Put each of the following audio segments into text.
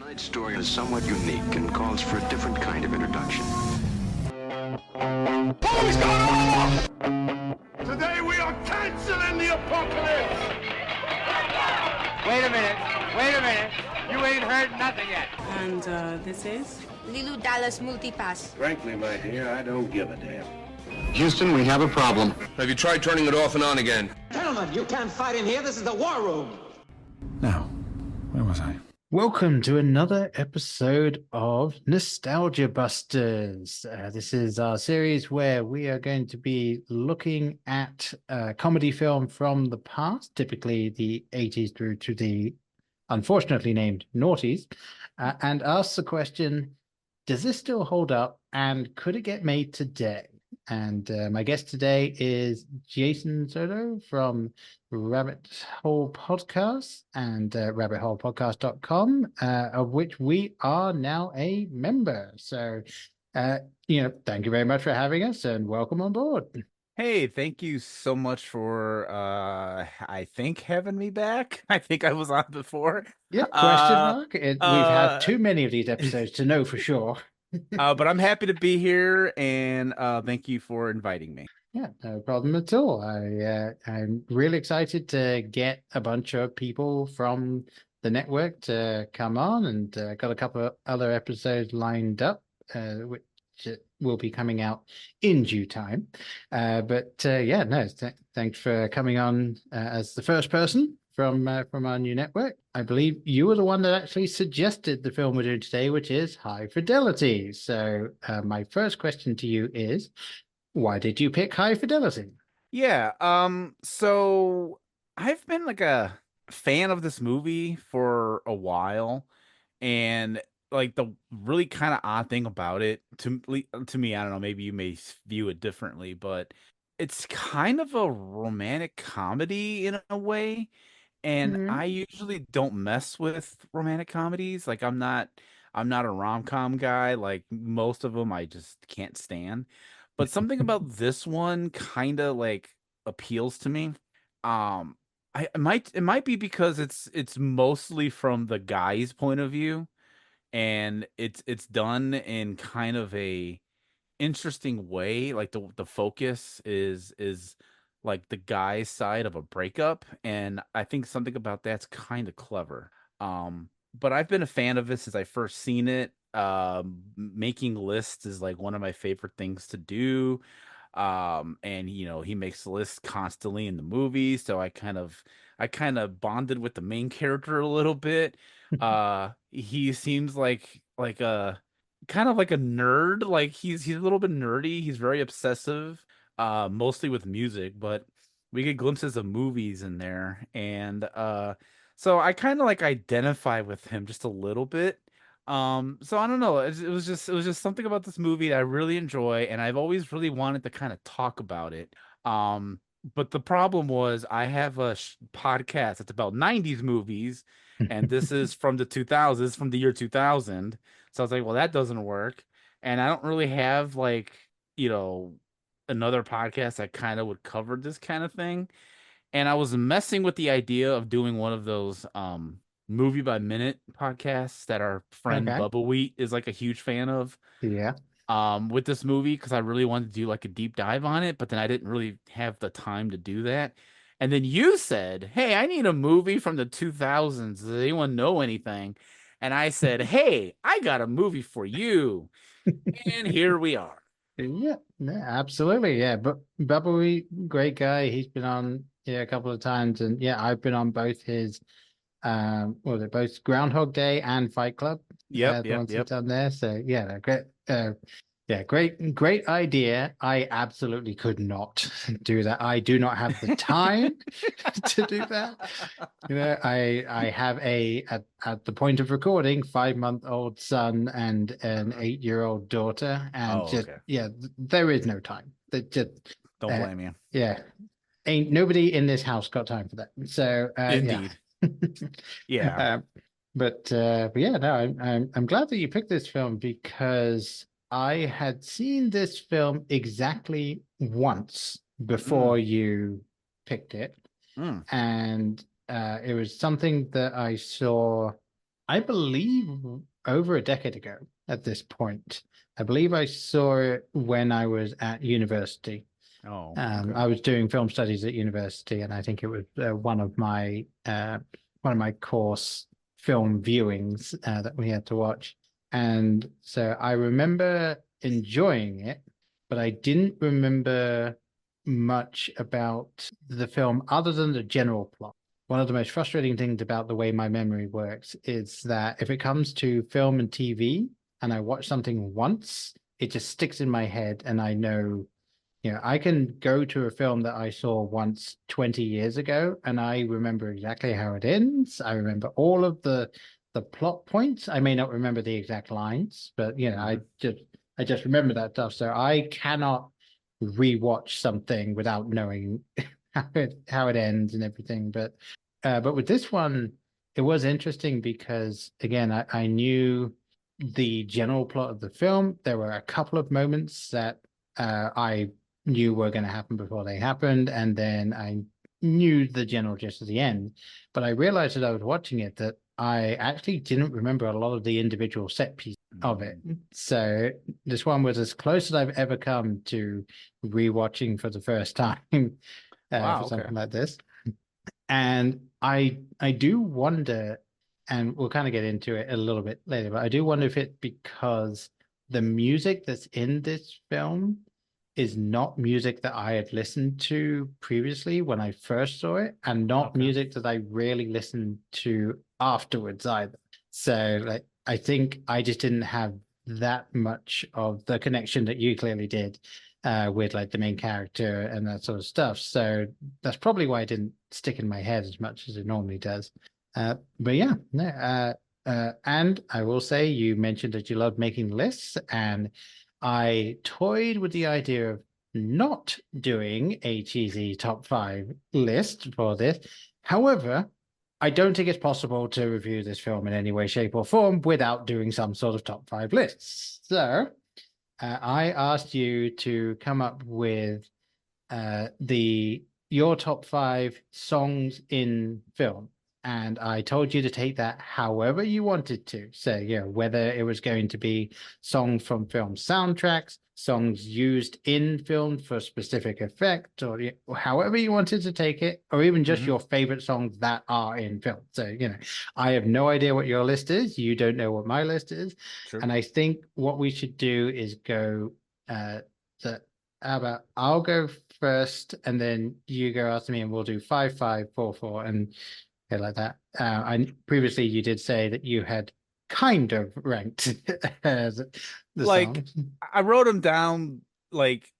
Tonight's story is somewhat unique and calls for a different kind of introduction. Police car! Today we are canceling the apocalypse! Wait a minute. You ain't heard nothing yet. And this is? Lilu Dallas Multipass. Frankly, my dear, I don't give a damn. Houston, we have a problem. Have you tried turning it off and on again? Gentlemen, you can't fight in here. This is the war room. Now, where was I? Welcome to another episode of Nostalgia Busters. This is our series where we are going to be looking at a comedy film from the past, typically the 80s through to the unfortunately named noughties, and ask the question, does this still hold up and could it get made today? And my guest today is Jason Soto from Rabbit Hole Podcast and rabbitholepodcast.com, of which we are now a member. So, thank you very much for having us and welcome on board. Hey, thank you so much for, I think, having me back. I think I was on before. Yeah, question mark. We've had too many of these episodes to know for sure. But I'm happy to be here, and thank you for inviting me. Yeah, no problem at all. I'm really excited to get a bunch of people from the network to come on, and got a couple of other episodes lined up, which will be coming out in due time. Thanks for coming on as the first person from our new network. I believe you were the one that actually suggested the film we're doing today, which is High Fidelity. So my first question to you is, why did you pick High Fidelity? Yeah, so I've been like a fan of this movie for a while, and like the really kind of odd thing about it to me, I don't know, maybe you may view it differently, but it's kind of a romantic comedy in a way. And I usually don't mess with romantic comedies. Like I'm not a rom-com guy. Like most of them I just can't stand. But something about this one kind of like appeals to me. It might be because it's mostly from the guy's point of view, and it's done in kind of a interesting way. Like the focus is like the guy's side of a breakup, and I think something about that's kind of clever. But I've been a fan of it since I first seen it. Making lists is like one of my favorite things to do. And he makes lists constantly in the movie, so I kind of bonded with the main character a little bit. He seems like a kind of like a nerd. Like he's a little bit nerdy. He's very obsessive. Mostly with music, but we get glimpses of movies in there, and so I kind of like identify with him just a little bit. So I don't know, it was just something about this movie that I really enjoy, and I've always really wanted to kind of talk about it. But the problem was I have a podcast that's about 90s movies, and this is from the 2000s, from the year 2000. So I was like, well, that doesn't work, and I don't really have like another podcast that kind of would cover this kind of thing. And I was messing with the idea of doing one of those movie by minute podcasts that our friend Bubba Wheat is like a huge fan of. Yeah. With this movie, because I really wanted to do like a deep dive on it, but then I didn't really have the time to do that. And then you said, hey, I need a movie from the 2000s. Does anyone know anything? And I said, hey, I got a movie for you. And here we are. Yeah, absolutely. Yeah, but Bubba, great guy. He's been on a couple of times, and I've been on both his both Groundhog Day and Fight Club. Yep. Done there. So great idea. I absolutely could not do that. I do not have the time to do that. I have at the point of recording 5-month-old son and an 8-year-old daughter, and there is no time. Don't blame you. Yeah, ain't nobody in this house got time for that. So indeed. Yeah. I'm glad that you picked this film, because I had seen this film exactly once before you picked it. And it was something that I saw I believe over a decade ago at this point. I believe I saw it when I was at university. Oh, okay. I was doing film studies at university, and I think it was one of my course film viewings that we had to watch. And so I remember enjoying it, but I didn't remember much about the film other than the general plot. One of the most frustrating things about the way my memory works is that if it comes to film and TV and I watch something once, it just sticks in my head and I know, I can go to a film that I saw once 20 years ago and I remember exactly how it ends. I remember all of the plot points. I may not remember the exact lines, but I just remember that stuff. So I cannot rewatch something without knowing how it ends and everything. But with this one, it was interesting because again, I knew the general plot of the film. There were a couple of moments that I knew were going to happen before they happened, and then I knew the general gist of the end. But I realized as I was watching it that I actually didn't remember a lot of the individual set pieces of it. So this one was as close as I've ever come to rewatching for the first time for something like this. And I do wonder, and we'll kind of get into it a little bit later, but I do wonder if it's because the music that's in this film is not music that I had listened to previously when I first saw it, and not music that I really listened to afterwards either. So like I think I just didn't have that much of the connection that you clearly did with like the main character and that sort of stuff. So that's probably why it didn't stick in my head as much as it normally does. But yeah, no, and I will say you mentioned that you love making lists, and I toyed with the idea of not doing a cheesy top 5 list for this. However, I don't think it's possible to review this film in any way, shape, or form without doing some sort of top 5 lists. So I asked you to come up with your top 5 songs in film. And I told you to take that however you wanted to. So, whether it was going to be songs from film soundtracks, songs used in film for specific effect, or however you wanted to take it, or even just your favorite songs that are in film. So, I have no idea what your list is. You don't know what my list is. True. And I think what we should do is go how about I'll go first, and then you go after me, and we'll do 5, 5, 4, 4, and like that. I previously you did say that you had kind of ranked the songs. I wrote them down like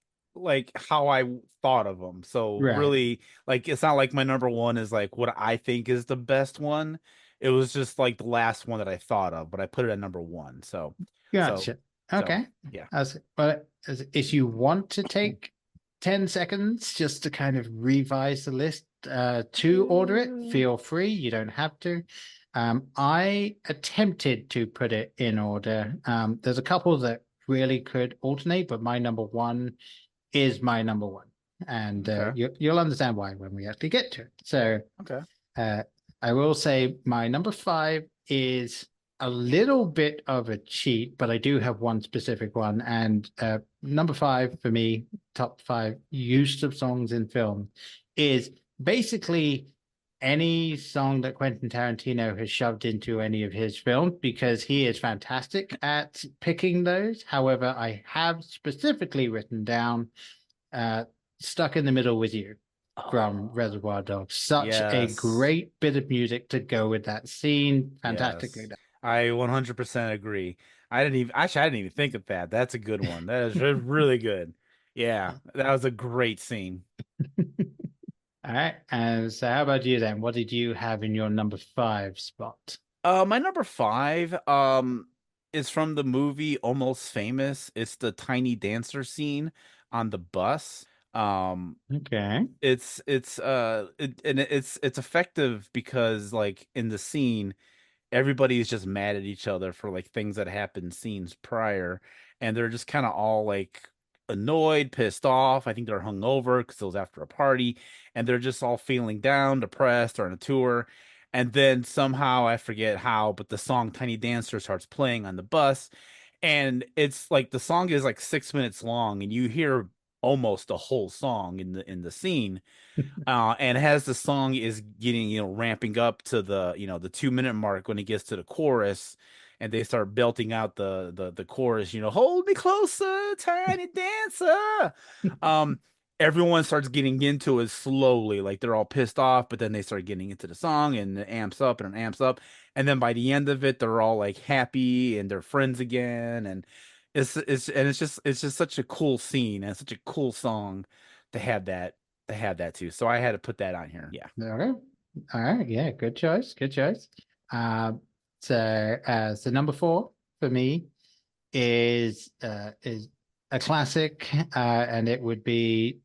how I thought of them. So really, like it's not like my number one is like what I think is the best one. It was just like the last one that I thought of, but I put it at number 1. So gotcha. Okay. Yeah. But if you want to take 10 seconds just to kind of revise the list to order it, feel free. You don't have to. I attempted to put it in order. There's a couple that really could alternate, but my number 1 is my number 1. And you'll understand why when we actually get to it. So I will say my number 5 is a little bit of a cheat, but I do have one specific one. And number 5 for me, top 5 use of songs in film, is basically any song that Quentin Tarantino has shoved into any of his films, because he is fantastic at picking those. However, I have specifically written down Stuck in the Middle with You from Reservoir Dogs. Such a great bit of music to go with that scene. Fantastically done. I 100% agree. I didn't even think of that. That's a good one. That is really good. Yeah, that was a great scene. All right. And so how about you then? What did you have in your number 5 spot? My number 5 is from the movie Almost Famous. It's the Tiny Dancer scene on the bus. Okay. It's effective because like in the scene everybody is just mad at each other for like things that happened scenes prior, and they're just kind of all like annoyed, pissed off. I think they're hungover because it was after a party, and they're just all feeling down, depressed, or on a tour. And then somehow I forget how, but the song Tiny Dancer starts playing on the bus. And it's like the song is like 6 minutes long, and you hear almost the whole song in the scene. And as the song is getting, ramping up to the 2 minute mark when it gets to the chorus, and they start belting out the chorus, hold me closer, tiny dancer. Um, Everyone starts getting into it slowly, like they're all pissed off, but then they start getting into the song, and it amps up and it amps up, and then by the end of it, they're all like happy and they're friends again, and it's just such a cool scene and such a cool song to have that too. So I had to put that on here. Yeah. Okay. All right. Yeah. Good choice. Good choice. So number 4 for me is a classic, and it would be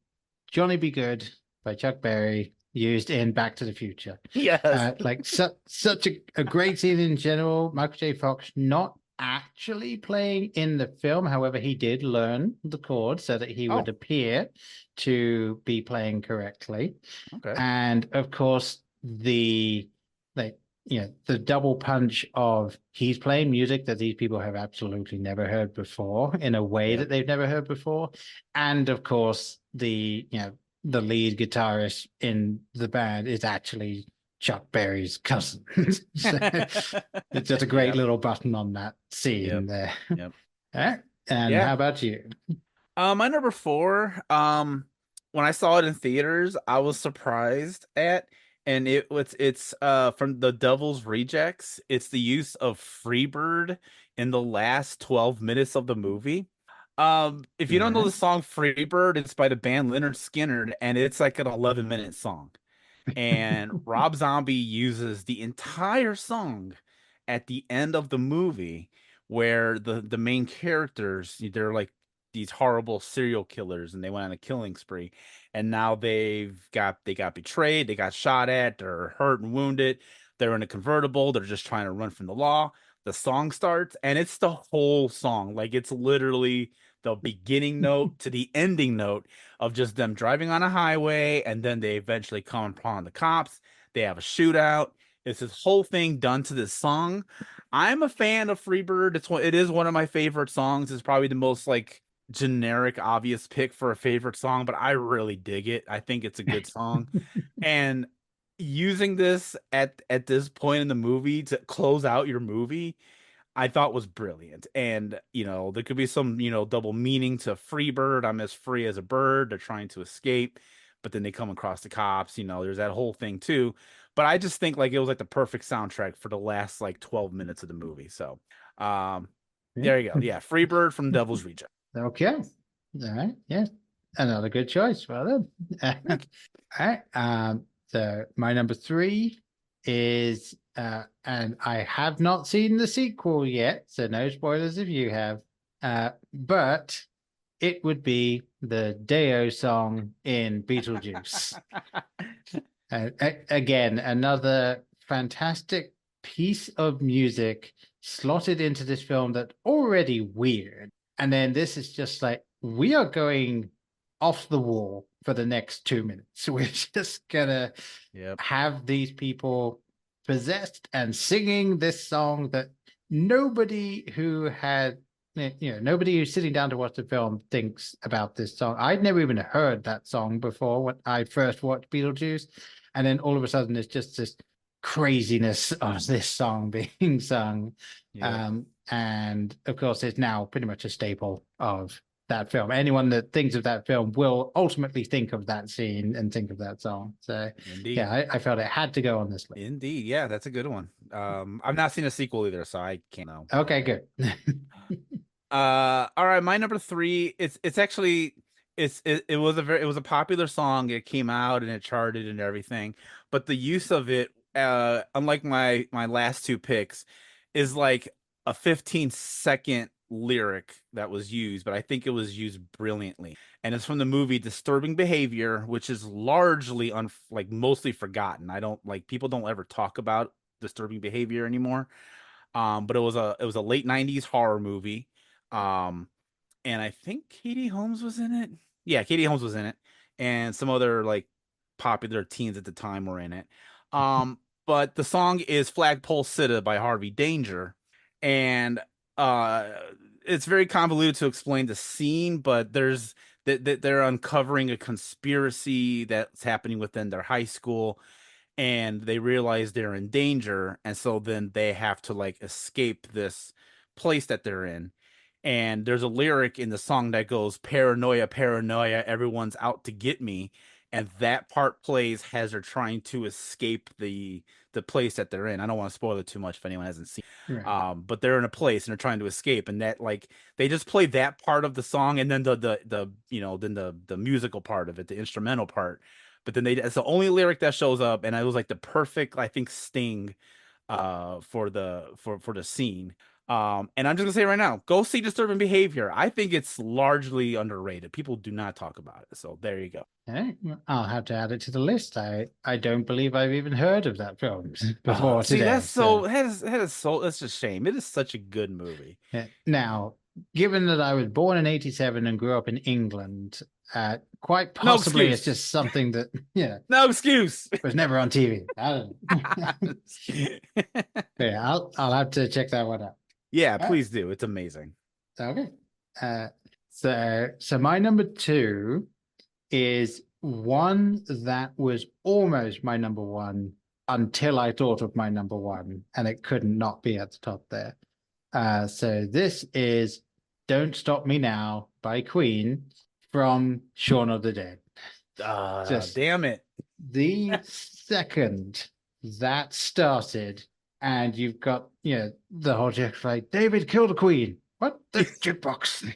Johnny Be Good by Chuck Berry, used in Back to the Future. Yes. Like such a great scene in general. Michael J. Fox not actually playing in the film. However, he did learn the chord so that he would appear to be playing correctly. Okay. And of course, the double punch of he's playing music that these people have absolutely never heard before in a way that they've never heard before. And of course, the lead guitarist in the band is actually Chuck Berry's cousin. So it's just a great little button on that scene there. Yep. All right. And how about you? My number 4, when I saw it in theaters, I was surprised at, and it's from The Devil's Rejects. It's the use of Freebird in the last 12 minutes of the movie. If you don't know the song Freebird, it's by the band Leonard Skinner, and it's like an 11-minute song. And Rob Zombie uses the entire song at the end of the movie, where the main characters, they're like these horrible serial killers, and they went on a killing spree, and now they got betrayed, they got shot at, they're hurt and wounded, they're in a convertible, they're just trying to run from the law. The song starts, and it's the whole song, like it's literally the beginning note to the ending note of just them driving on a highway, and then they eventually come upon the cops. They have a shootout. It's this whole thing done to this song. I'm a fan of Freebird. It is one of my favorite songs. It's probably the most like generic, obvious pick for a favorite song, but I really dig it. I think it's a good song. And using this at this point in the movie to close out your movie, I thought was brilliant. And, there could be some, double meaning to Freebird. I'm as free as a bird. They're trying to escape, but then they come across the cops. There's that whole thing too. But I just think like it was like the perfect soundtrack for the last like 12 minutes of the movie. So there you go. Yeah, Freebird from Devil's Reject. Okay. All right. Yeah. Another good choice. Well done. All right. So my number 3 is and I have not seen the sequel yet, so no spoilers if you have. But it would be the Deo song in Beetlejuice. Again, another fantastic piece of music slotted into this film that's already weird. And then this is just like, we are going off the wall for the next 2 minutes. We're just gonna have these people possessed and singing this song that nobody who's sitting down to watch the film thinks about this song. I'd never even heard that song before when I first watched Beetlejuice. And then all of a sudden it's just this craziness of this song being sung. And of course, it's now pretty much a staple of that film. Anyone that thinks of that film will ultimately think of that scene and think of that song. So Indeed. Yeah, I felt it had to go on this list. Indeed. Yeah, that's a good one. I've not seen a sequel either, so I can't know. Okay, good. All right, my number 3, it was a popular song. It came out and it charted and everything, but the use of it, unlike my last 2 picks, is like a 15-second lyric that was used, but I think it was used brilliantly. And it's from the movie Disturbing Behavior, which is largely mostly forgotten. People don't ever talk about Disturbing Behavior anymore. But it was a late 90s horror movie. And I think Katie Holmes was in it. Yeah, Katie Holmes was in it, and some other like popular teens at the time were in it. but the song is Flagpole Sitta by Harvey Danger. And it's very convoluted to explain the scene, but there's that they're uncovering a conspiracy that's happening within their high school, and they realize they're in danger, and so then they have to like escape this place that they're in. And there's a lyric in the song that goes, paranoia, paranoia, everyone's out to get me. And that part plays as they're trying to escape the place that they're in. I don't want to spoil it too much if anyone hasn't seen. Right. But they're in a place and they're trying to escape, and that like they just play that part of the song, and then the you know then the musical part of it, the instrumental part. But then it's the only lyric that shows up, and it was like the perfect, I think, sting for the scene. And I'm just gonna say right now, go see Disturbing Behavior. I think it's largely underrated. People do not talk about it. So there you go. Okay. I'll have to add it to the list. I don't believe I've even heard of that film before today. See, that's that's a shame. It is such a good movie. Yeah. Now, given that I was born in '87 and grew up in England, quite possibly it's just something that no excuse. was never on TV. I don't know. Yeah, I'll have to check that one out. Yeah, please do. It's amazing. Okay. So my number 2 is one that was almost my number 1 until I thought of my number 1, and it could not be at the top there. So this is Don't Stop Me Now by Queen from Shaun of the Dead. Damn it. The second that started, and you've got, the whole joke like, David killed the Queen. What? The jukebox.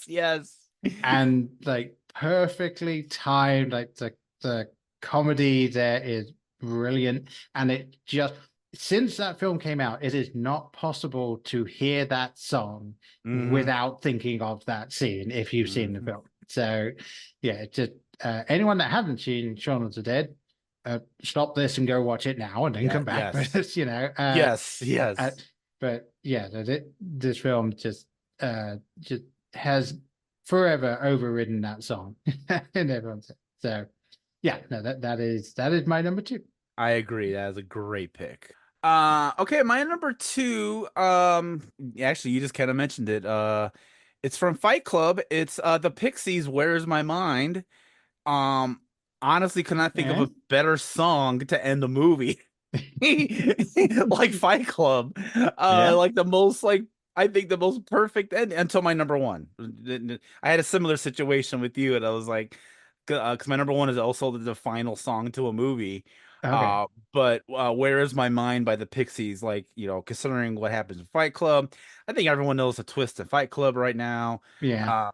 Yes. And like perfectly timed, like the comedy there is brilliant. And it just, since that film came out, it is not possible to hear that song without thinking of that scene if you've seen the film. So yeah, just anyone that hasn't seen Shaun of the Dead, stop this and go watch it now and then come back. Yes. Yes. But yeah, this film just has forever overridden that song and everyone's so yeah, no, that is my number 2. I agree. That is a great pick. Okay, my number 2, actually you just kind of mentioned it. It's from Fight Club. It's the Pixies' Where's My Mind. Honestly, could not think of a better song to end the movie. Like Fight Club. Like the most, like, I think the most perfect end until my number 1. I had a similar situation with you, and I was like, because my number 1 is also the final song to a movie. Okay. But Where Is My Mind by the Pixies, like, considering what happens in Fight Club, I think everyone knows the twist in Fight Club right now. Yeah.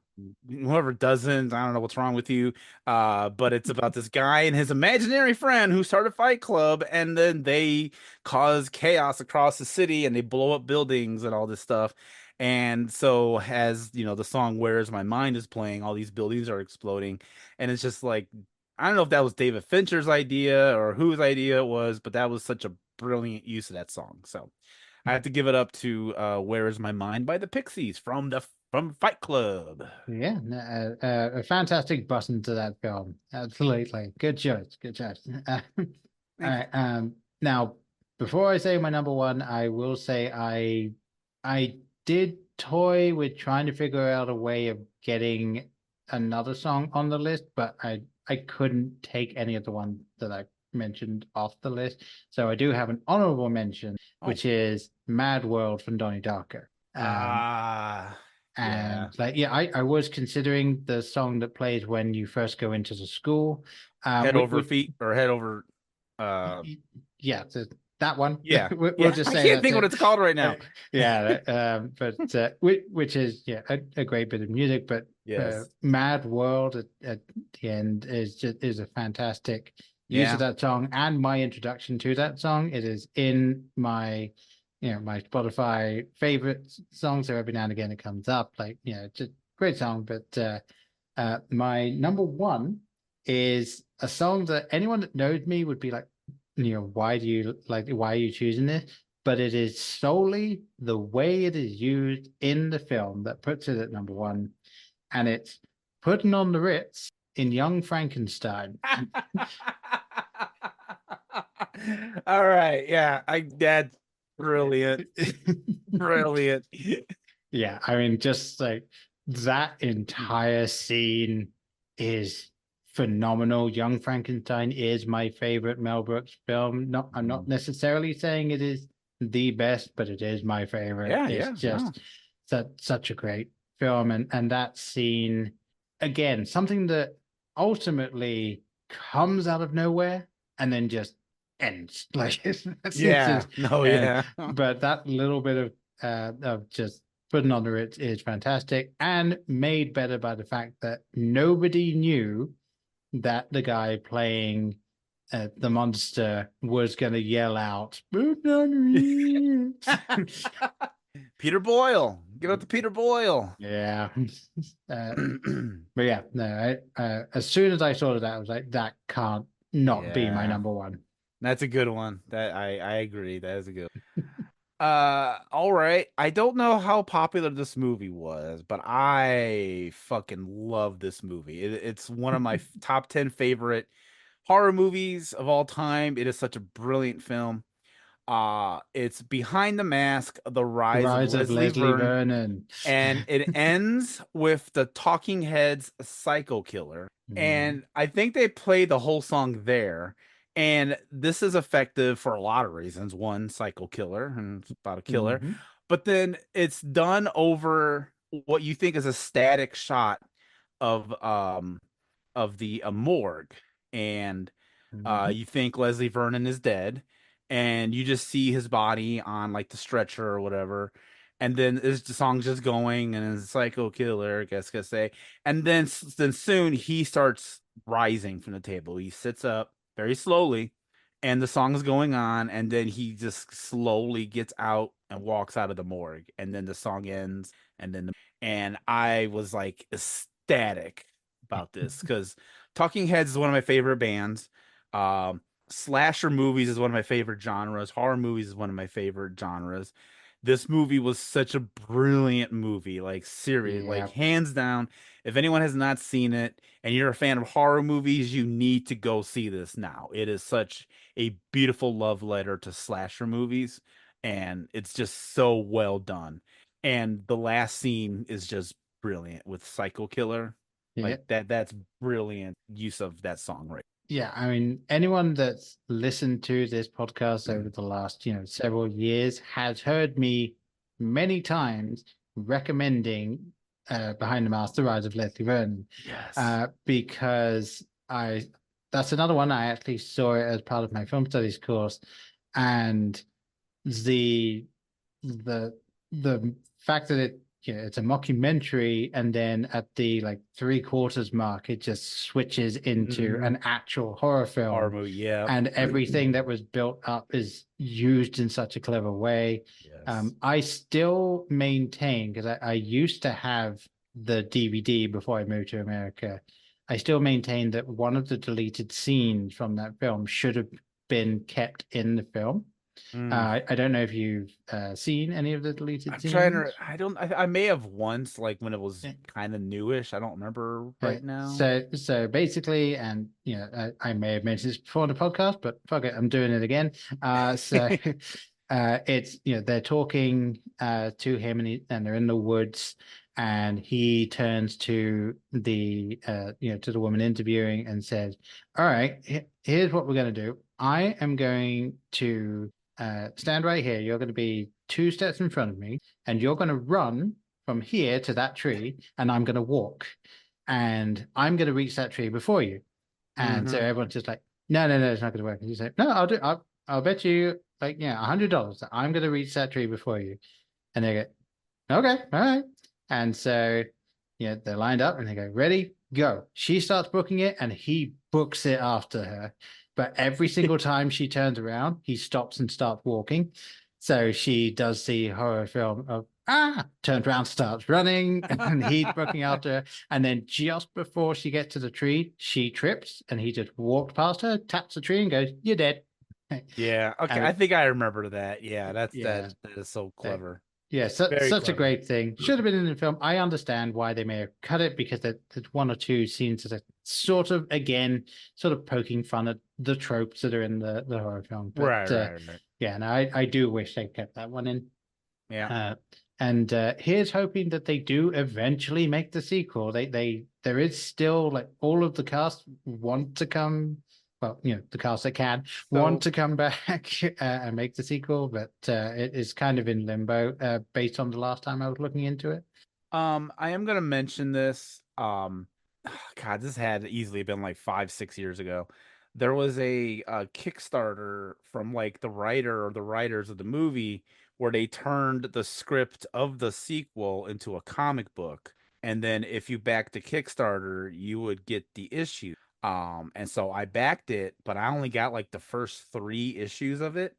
Whoever doesn't, I don't know what's wrong with you. But it's about this guy and his imaginary friend who started Fight Club, and then they cause chaos across the city and they blow up buildings and all this stuff. And so as the song Where Is My Mind is playing, all these buildings are exploding, and it's just like, I don't know if that was David Fincher's idea or whose idea it was, but that was such a brilliant use of that song. So I have to give it up to Where Is My Mind by the Pixies from Fight Club. Yeah, a fantastic button to that film. Absolutely. Good choice. All right. Now, before I say my number 1, I will say I did toy with trying to figure out a way of getting another song on the list, but I couldn't take any of the ones that I mentioned off the list. So I do have an honorable mention, which is Mad World from Donnie Darko. I was considering the song that plays when you first go into the school. Head over feet or head over. Yeah, that one. Yeah, we'll just say I can't think what it's called right now. But which is a great bit of music. But Mad World at the end is a fantastic use of that song, and my introduction to that song. It is in my my Spotify favorite songs. So every now and again it comes up. Like it's a great song. But my number 1 is a song that anyone that knows me would be like, why are you choosing this? But it is solely the way it is used in the film that puts it at number 1. And it's Putting on the Ritz in Young Frankenstein. All right. Yeah. That's brilliant. Brilliant. Yeah, I mean, just like that entire scene is phenomenal. Young Frankenstein is my favorite Mel Brooks film. I'm not necessarily saying it is the best, but it is my favorite. Yeah, It's yeah, just no. such a great film, and that scene again, something that ultimately comes out of nowhere and then just ends. Like Yeah. No, and yeah. but that little bit of just putting under it is fantastic and made better by the fact that nobody knew that the guy playing the monster was going to yell out, "It's not real." Peter Boyle. Give up to Peter Boyle. Yeah. But yeah, no, as soon as I saw that, I was like, that can't not be my Yeah. number one. That's a good one. That I agree. That is a good one. All right. I don't know how popular this movie was, but I fucking love this movie. It's one of my top 10 favorite horror movies of all time. It is such a brilliant film. It's Behind the Mask, The The Rise of Rise of Leslie Leslie Vernon, Vernon. and it ends with the Talking Heads Psycho Killer. And I think they play the whole song there. And this is effective for a lot of reasons. One, psycho killer, and it's about a killer. But then it's done over what you think is a static shot of the morgue. And you think Leslie Vernon is dead, and you just see his body on like the stretcher or whatever. And then the song's just going, and it's psycho killer, I guess say. And then soon he starts rising from the table. He sits up very slowly, and the song is going on, and then he just slowly gets out and walks out of the morgue, and then the song ends, and I was like ecstatic about this because Talking Heads is one of my favorite bands. Slasher movies is one of my favorite genres. Horror movies is one of my favorite genres. This movie was such a brilliant movie, like serious, like hands down. If anyone has not seen it and you're a fan of horror movies, you need to go see this now. It is such a beautiful love letter to slasher movies, and it's just so well done. And the last scene is just brilliant with Psycho Killer. Like that's brilliant use of that song, right? Yeah, I mean, anyone that's listened to this podcast over the last, several years has heard me many times recommending Behind the Mask, The Rise of Leslie Vernon. Yes. Because that's another one. I actually saw it as part of my film studies course. And the fact that it's a mockumentary, and then at the like 3/4 mark, it just switches into an actual horror film. Horror movie, yeah. And everything that was built up is used in such a clever way. Yes. I still maintain, because I used to have the DVD before I moved to America. I still maintain that one of the deleted scenes from that film should have been kept in the film. I don't know if you've seen any of the deleted scenes. I may have once, like when it was kind of newish. I don't remember right now. So basically, and I may have mentioned this before on the podcast, but fuck it, I'm doing it again. It's they're talking to him, and they're in the woods, and he turns to the to the woman interviewing and says, "All right, here's what we're going to do. I am going to stand right here. You're going to be 2 steps in front of me, and you're going to run from here to that tree, and I'm going to walk, and I'm going to reach that tree before you." And so everyone's just like, no, it's not going to work. And you say, no, I'll bet you like, $100 that I'm going to reach that tree before you. And they go, okay, all right. And so, they're lined up and they go, ready, go. She starts booking it and he books it after her. But every single time she turns around, he stops and starts walking. So she does the horror film of, turns around, starts running, and he's booking after her. And then just before she gets to the tree, she trips and he just walked past her, taps the tree and goes, "You're dead." Yeah. Okay. I think I remember that. Yeah. That is so clever. Yeah, Very such a clever. great thing. Should have been in the film. I understand why they may have cut it because there's one or two scenes that are sort of, again, sort of poking fun at the tropes that are in the horror film. But Right. yeah, no, I do wish they kept that one in. Yeah. And here's hoping that they do eventually make the sequel. There is still like all of the cast want to come. Well, the cast that can want to come back and make the sequel, but it is kind of in limbo based on the last time I was looking into it. I am gonna mention this. God, this had easily been like 5-6 years ago. There was a Kickstarter from like the writer or the writers of the movie where they turned the script of the sequel into a comic book, and then if you backed the Kickstarter, you would get the issue. And so I backed it, but I only got like the first 3 issues of it.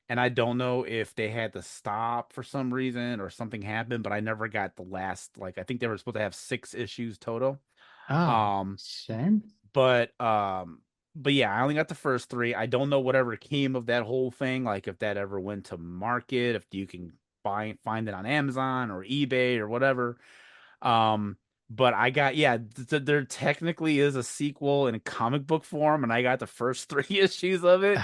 And I don't know if they had to stop for some reason or something happened, but I never got the last, like, I think they were supposed to have 6 issues total. Same. But yeah, I only got the first 3. I don't know whatever came of that whole thing, like if that ever went to market, if you can find it on Amazon or eBay or whatever. But I got, there technically is a sequel in comic book form, and I got the first 3 issues of it.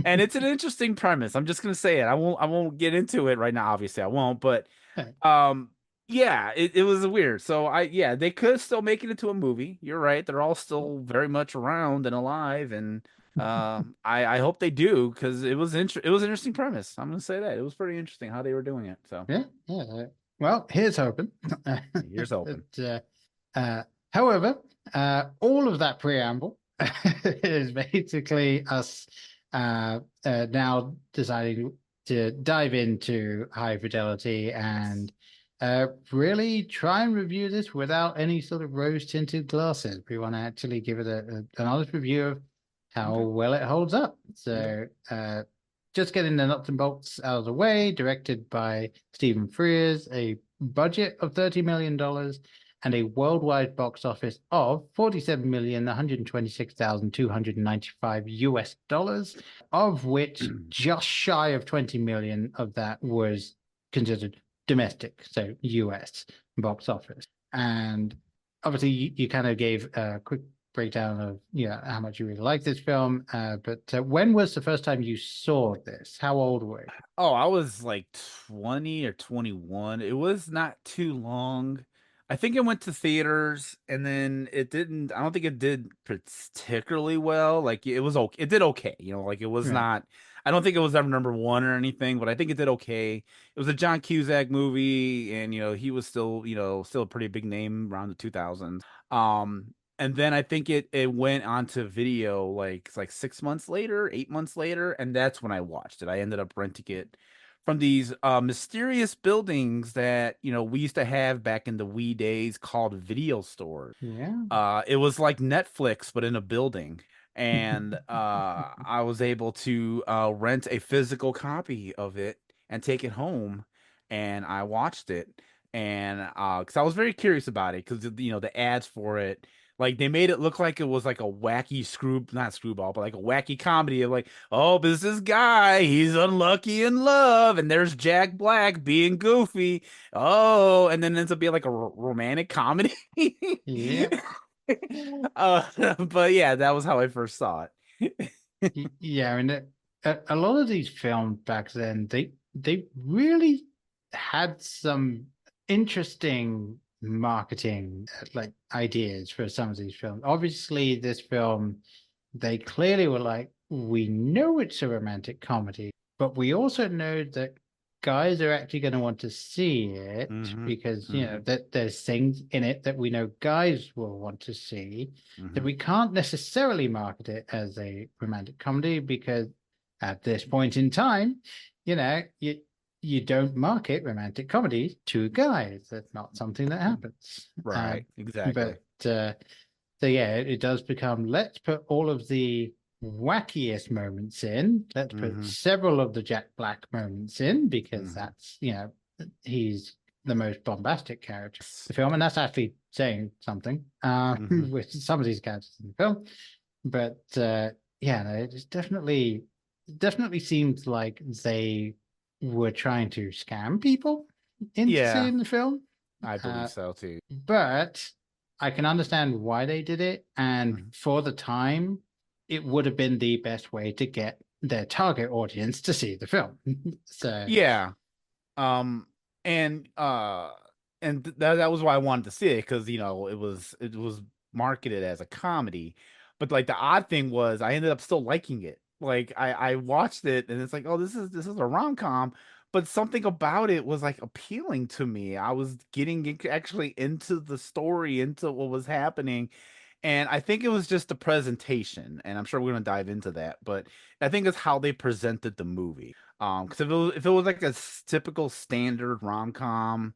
And it's an interesting premise. I'm just gonna say it. I won't get into it right now. Obviously, I won't. But yeah, it was weird. So they could still make it into a movie. You're right. They're all still very much around and alive, and I hope they do because it was an interesting premise. I'm gonna say that it was pretty interesting how they were doing it. So yeah. Well, here's hoping. Here's hoping. However, all of that preamble is basically us now deciding to dive into High Fidelity and really try and review this without any sort of rose-tinted glasses. We want to actually give it an honest review of how well it holds up. So just getting the nuts and bolts out of the way, directed by Stephen Frears, a budget of $30 million and a worldwide box office of $47,126,295 US dollars, of which just shy of 20 million of that was considered domestic, so US box office. And obviously you kind of gave a quick breakdown of how much you really like this film, but when was the first time you saw this? How old were you? Oh, I was like 20 or 21. It was not too long. I think it went to theaters, and then I don't think it did particularly well. Like it was okay. It did okay. Like it was not, I don't think it was ever number 1 or anything, but I think it did okay. It was a John Cusack movie, and he was still a pretty big name around the 2000s. And then I think it went onto video like 6 months later, 8 months later, and that's when I watched it. I ended up renting it from these mysterious buildings that we used to have back in the wee days called video stores. Yeah. It was like Netflix but in a building, and I was able to rent a physical copy of it and take it home, and I watched it, and because I was very curious about it, because the ads for it. Like they made it look like it was like a wacky not screwball, but like a wacky comedy of like, oh, but this guy, he's unlucky in love, and there's Jack Black being goofy. Oh, and then it ends up being like a romantic comedy. Yeah. But yeah, that was how I first saw it. Yeah, and a lot of these films back then, they really had some interesting marketing like ideas for some of these films. Obviously, this film, they clearly were like, we know it's a romantic comedy, but we also know that guys are actually going to want to see it because that there's things in it that we know guys will want to see, that we can't necessarily market it as a romantic comedy because at this point in time, you don't market romantic comedies to guys. That's not something that happens. Right, exactly. But so yeah, it does become, let's put all of the wackiest moments in. Let's put several of the Jack Black moments in because that's, he's the most bombastic character in the film. And that's actually saying something with some of these characters in the film. But yeah, no, it's definitely seems like they were trying to scam people into Yeah, seeing the film. I believe so too. But I can understand why they did it. And for the time, it would have been the best way to get their target audience to see the film. So Yeah. Um and that was why I wanted to see it, because it was marketed as a comedy. But like the odd thing was I ended up still liking it. Like I watched it and it's like, oh, this is a rom-com, but something about it was like appealing to me. I was getting actually into the story, into what was happening. And I think it was just the presentation, and I'm sure we're gonna dive into that, but I think it's how they presented the movie. Because if it was like a typical standard rom-com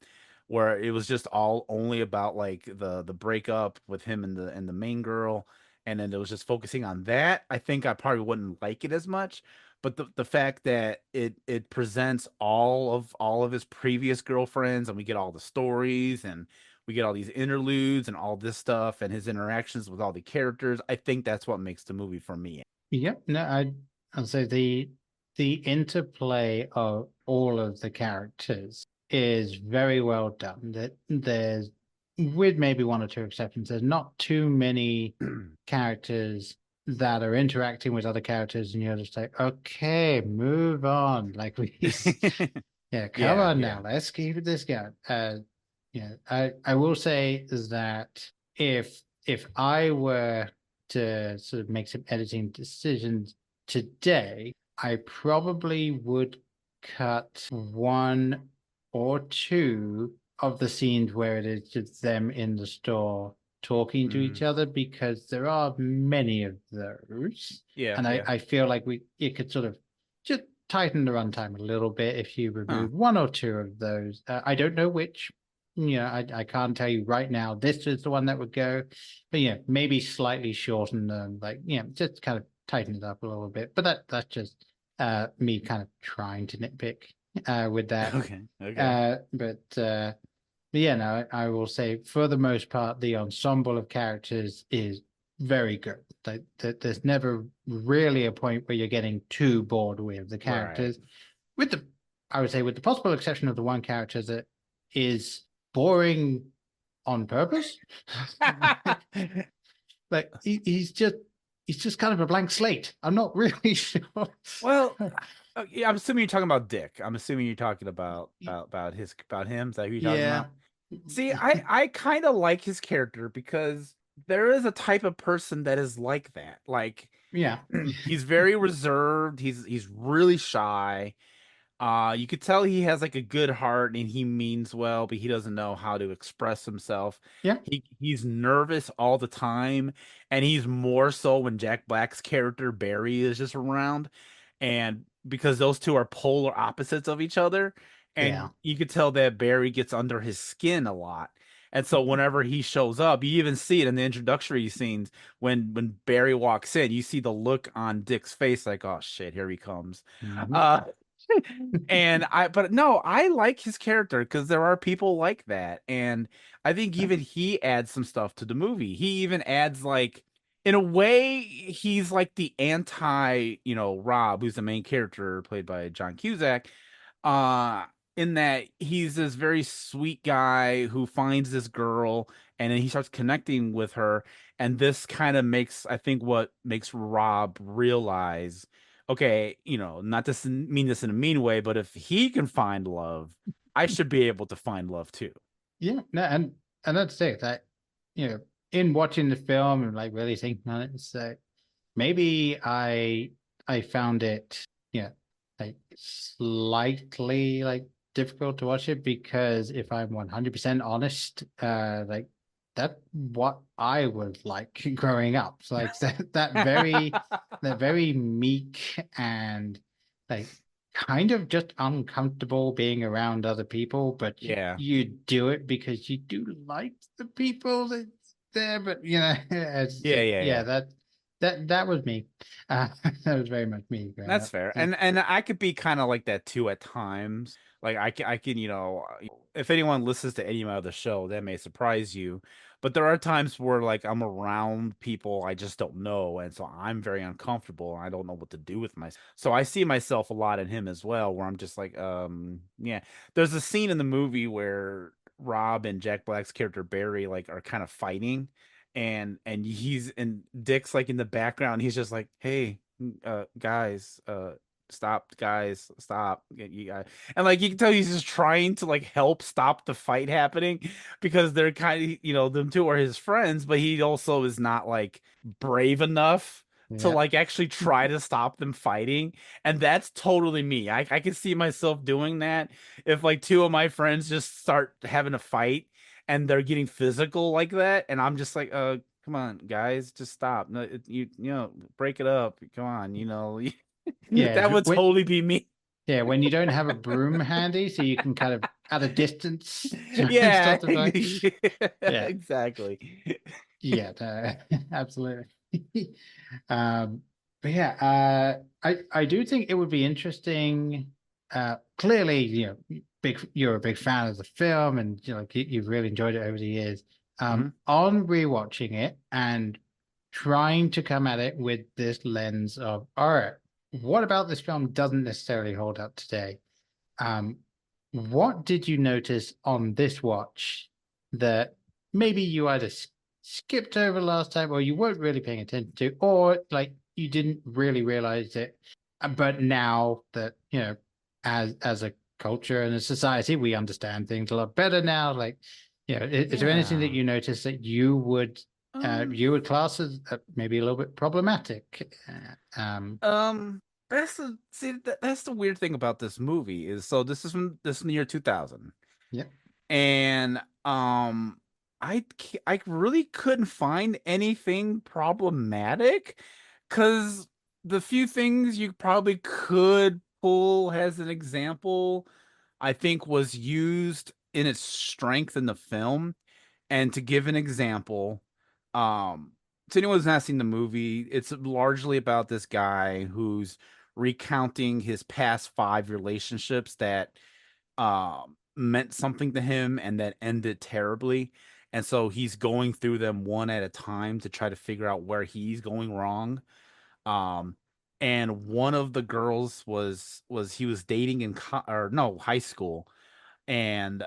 where it was just all only about like the breakup with him and the main girl, and then it was just focusing on that, I think I probably wouldn't like it as much. But the fact that it presents all of his previous girlfriends, and we get all the stories, and we get all these interludes and all this stuff, and his interactions with all the characters, I think that's what makes the movie for me. yep, no, I'd say the interplay of all of the characters is very well done. That there's, with maybe one or two exceptions, there's not too many characters that are interacting with other characters, and you're just like, okay, move on. Like yeah, come on now, let's keep this going. Yeah, I will say is that if I were to sort of make some editing decisions today, I probably would cut one or two of the scenes where it is just them in the store talking to each other, because there are many of those. Yeah, and yeah. I feel like you could sort of just tighten the runtime a little bit if you remove one or two of those. I don't know which. I can't tell you right now. This is the one that would go, but maybe slightly shorten them, like just kind of tighten it up a little bit. But that's just me kind of trying to nitpick with that. Okay. But yeah, no, I will say for the most part, the ensemble of characters is very good. There's never really a point where you're getting too bored with the characters. Right. I would say, with the possible exception of the one character that is boring on purpose. Like he's just kind of a blank slate. I'm not really sure. Well, yeah, I'm assuming you're talking about Dick. I'm assuming you're talking about him. Is that who you're talking about? See, I kind of like his character, because there is a type of person that is like that. Like, he's very reserved. He's really shy. You could tell he has like a good heart and he means well, but he doesn't know how to express himself. Yeah. He's nervous all the time, and he's more so when Jack Black's character Barry is just around, and because those two are polar opposites of each other, and you could tell that Barry gets under his skin a lot. And so whenever he shows up, you even see it in the introductory scenes when Barry walks in, you see the look on Dick's face like, oh shit, here he comes. But no, I like his character, because there are people like that. And I think even he adds some stuff to the movie. He even adds, like, in a way, he's like the anti, Rob, who's the main character played by John Cusack, in that he's this very sweet guy who finds this girl, and then he starts connecting with her. And this kind of I think what makes Rob realize, okay, not to mean this in a mean way, but if he can find love, I should be able to find love too. Yeah, no, and that's it. That in watching the film and like really thinking on it, it's maybe I found it, like slightly like difficult to watch it, because if I'm 100% honest, like that's what I was like growing up. So like that very meek and like kind of just uncomfortable being around other people, but you do it because you do like the people that's there. But That was me. That was very much me. That's fair. And I could be kind of like that too at times. Like I can, if anyone listens to any of the show, that may surprise you. But there are times where like I'm around people I just don't know, and so I'm very uncomfortable and I don't know what to do with myself. So I see myself a lot in him as well, where I'm just like, yeah. There's a scene in the movie where Rob and Jack Black's character Barry like are kind of fighting, and Dick's like in the background. He's just like, hey, guys, stop, guys, stop. And like you can tell he's just trying to like help stop the fight happening, because they're kind of, them two are his friends, but he also is not like brave enough to like actually try to stop them fighting. And that's totally me. I can see myself doing that if like two of my friends just start having a fight and they're getting physical like that, and I'm just like, come on, guys, just stop. No, break it up. Come on, Yeah, that would totally be me. Yeah, when you don't have a broom handy, so you can kind of at a distance. Yeah, yeah, exactly. Yeah, absolutely. But yeah, I do think it would be interesting. Clearly, you're a big fan of the film, and you've really enjoyed it over the years. On rewatching it and trying to come at it with this lens of, all right, what about this film doesn't necessarily hold up today? What did you notice on this watch that maybe you either skipped over last time, or you weren't really paying attention to, or like you didn't really realize it, but now that as a culture and a society, we understand things a lot better now. Like, is there anything that you notice that you would class as maybe a little bit problematic? That's the weird thing about this movie is, so this is from the year 2000. Yeah. And I really couldn't find anything problematic, because the few things you probably could pull as an example, I think, was used in its strength in the film. And to give an example, to anyone who's not seen the movie, it's largely about this guy who's recounting his past 5 relationships that meant something to him and that ended terribly. And so he's going through them one at a time to try to figure out where he's going wrong. And one of the girls was he was dating in high school, and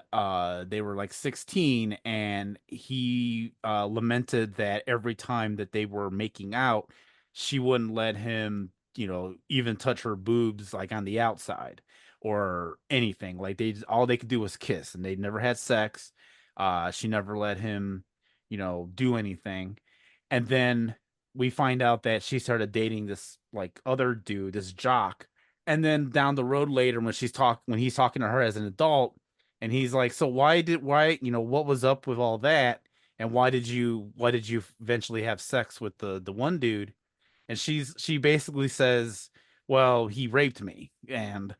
they were like 16, and he lamented that every time that they were making out, she wouldn't let him even touch her boobs like on the outside or anything. Like all they could do was kiss, and they never had sex. She never let him do anything. And then we find out that she started dating this like other dude, this jock. And then down the road later, when he's talking to her as an adult, and he's like, so why, what was up with all that? And why did you eventually have sex with the one dude? And she basically says, well, he raped me. And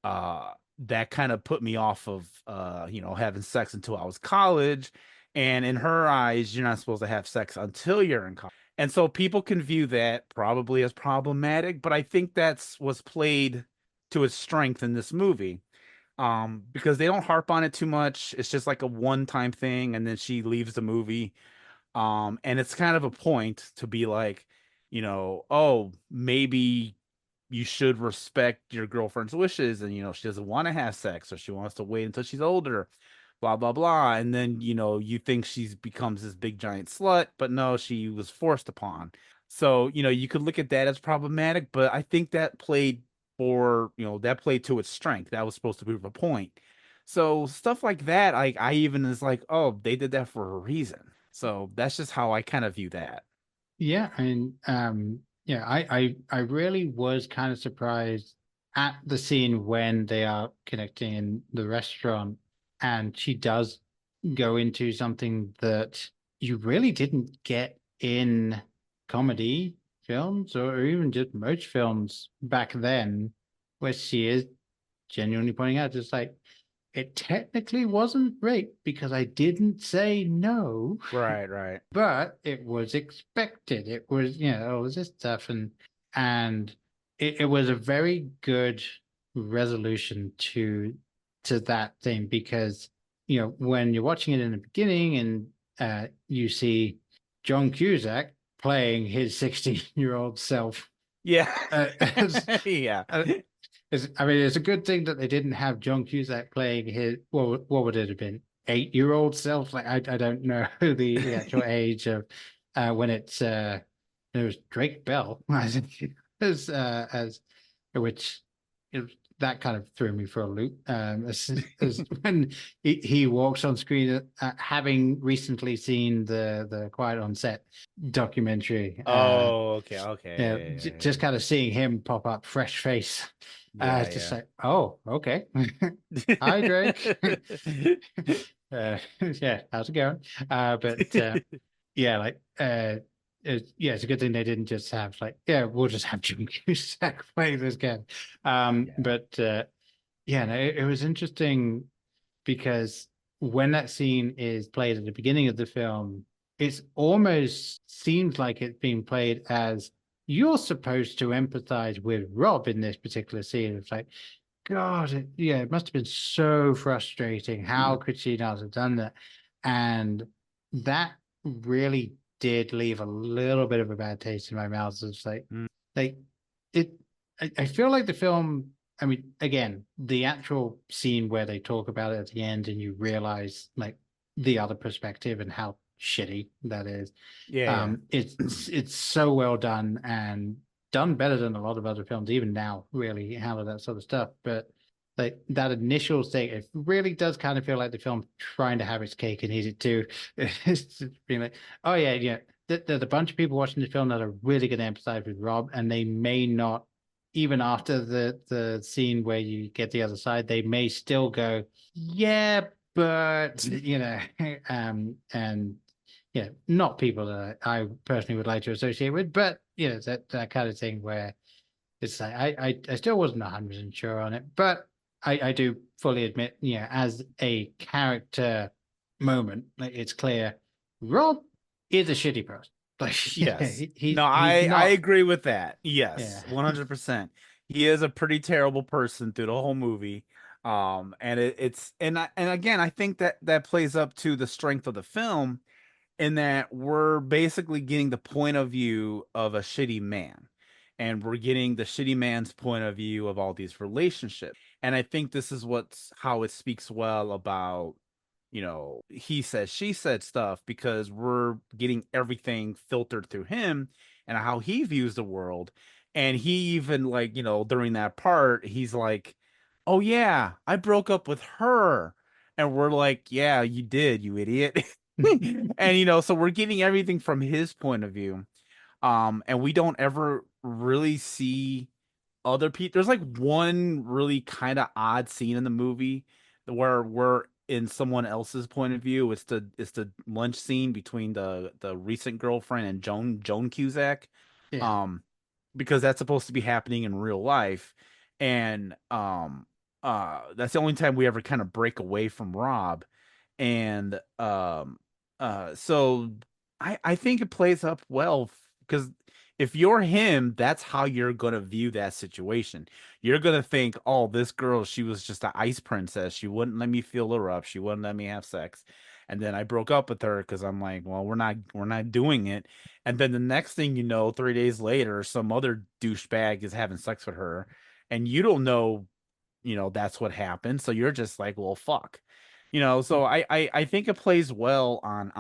that kind of put me off of having sex until I was college. And in her eyes, you're not supposed to have sex until you're in college. And so people can view that probably as problematic, but I think that's was played to its strength in this movie. Because they don't harp on it too much. It's just like a one-time thing, and then she leaves the movie. And it's kind of a point to be like, oh, maybe you should respect your girlfriend's wishes, and she doesn't want to have sex, or she wants to wait until she's older, blah blah blah. And then you think she becomes this big giant slut, but no, she was forced upon. So you could look at that as problematic, but I think that played to its strength. That was supposed to prove a point. So stuff like that, I even is like, oh, they did that for a reason. So that's just how I kind of view that. Yeah, I really was kind of surprised at the scene when they are connecting in the restaurant, and she does go into something that you really didn't get in comedy films, or even just most films back then, where she is genuinely pointing out, just like, it technically wasn't rape because I didn't say no, Right. but it was expected. It was, all this stuff, and it was a very good resolution to that thing because when you're watching it in the beginning and you see John Cusack playing his 16-year-old self. Yeah. Yeah. I mean, it's a good thing that they didn't have John Cusack playing his, what would it have been? 8-year-old self? Like, I don't know the actual age of when it was Drake Bell, I think, as which that kind of threw me for a loop. As when he walks on screen, having recently seen the Quiet on Set documentary. Okay. Just kind of seeing him pop up, fresh face. Just like, oh, okay. Hi, Drake. Yeah, how's it going? It's a good thing they didn't just have we'll just have Jim Cusack play this game. It was interesting because when that scene is played at the beginning of the film, it almost seems like it's being played as you're supposed to empathize with Rob in this particular scene. It's like, God, it must have been so frustrating. How could she not have done that? And that really did leave a little bit of a bad taste in my mouth. It's I feel like the film, I mean, again, the actual scene where they talk about it at the end and you realize the other perspective and how shitty that is. It's so well done and done better than a lot of other films, even now, really handle that sort of stuff. But that initial thing, it really does kind of feel like the film trying to have its cake and eat it too. It's just being like, oh yeah. There's a bunch of people watching the film that are really going to empathize with Rob, and they may not, even after the scene where you get the other side, they may still go, yeah, but and not people that I personally would like to associate with, but that kind of thing where it's like I still wasn't 100% sure on it, but I do fully admit, as a character moment, it's clear Rob is a shitty person. Yes. He's I not... agree with that. Yes, 100%. He is a pretty terrible person through the whole movie. And again, I think that plays up to the strength of the film in that we're basically getting the point of view of a shitty man. And we're getting the shitty man's point of view of all these relationships. And I think this is how it speaks well about he said, she said stuff, because we're getting everything filtered through him and how he views the world. And he even during that part, he's like, oh yeah, I broke up with her. And we're like, yeah, you did, you idiot. And so we're getting everything from his point of view. And we don't ever really see other people. There's one really kind of odd scene in the movie where we're in someone else's point of view. It's the lunch scene between the recent girlfriend and Joan Cusack. Because that's supposed to be happening in real life. And that's the only time we ever kind of break away from Rob. And so I think it plays up well, because if you're him, that's how you're going to view that situation. You're going to think, oh, this girl, she was just an ice princess. She wouldn't let me feel her up. She wouldn't let me have sex. And then I broke up with her because I'm like, well, we're not doing it. And then the next thing you know, 3 days later, some other douchebag is having sex with her, and you don't know, that's what happened. So you're just like, well, fuck. So I think it plays well on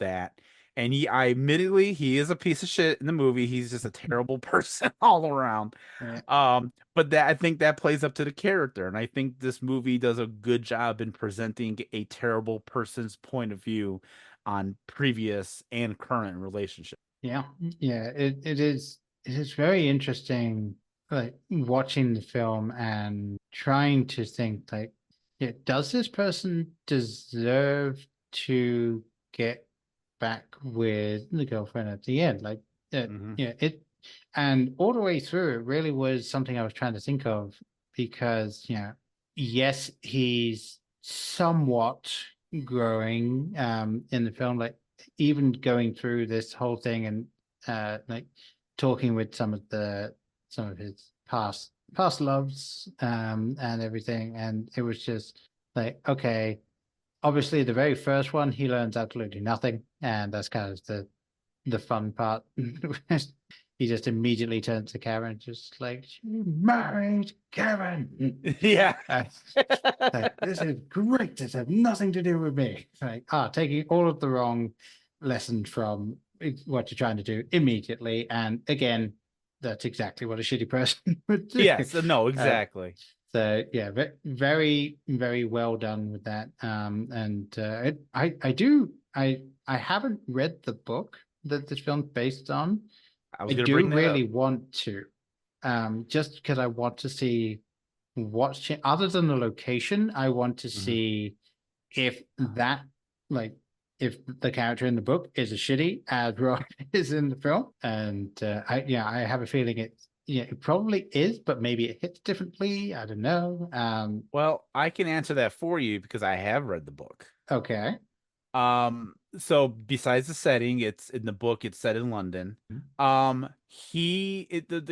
that. And admittedly, he is a piece of shit in the movie. He's just a terrible person all around. But I think that plays up to the character. And I think this movie does a good job in presenting a terrible person's point of view on previous and current relationships. Yeah. It is very interesting, watching the film and trying to think, does this person deserve to get back with the girlfriend at the end? And all the way through, it really was something I was trying to think of, because yes, he's somewhat growing in the film, like even going through this whole thing and like talking with some of his past loves and everything, and it was just like, okay, obviously the very first one he learns absolutely nothing, and that's kind of the fun part. He just immediately turns to Karen, just like, she married Karen. Yeah. Like, this is great. This has nothing to do with me. Like, taking all of the wrong lessons from what you're trying to do immediately. And again, that's exactly what a shitty person would do. Yes, no, exactly. So yeah, very, very well done with that. I haven't read the book that this film's based on. I do really want to, just because I want to see what's other than the location. I want to see if that, like, if the character in the book is as shitty as Rob is in the film. And I have a feeling it probably is, but maybe it hits differently. I don't know. Well, I can answer that for you because I have read the book. Okay. So besides the setting, it's in the book, it's set in London. The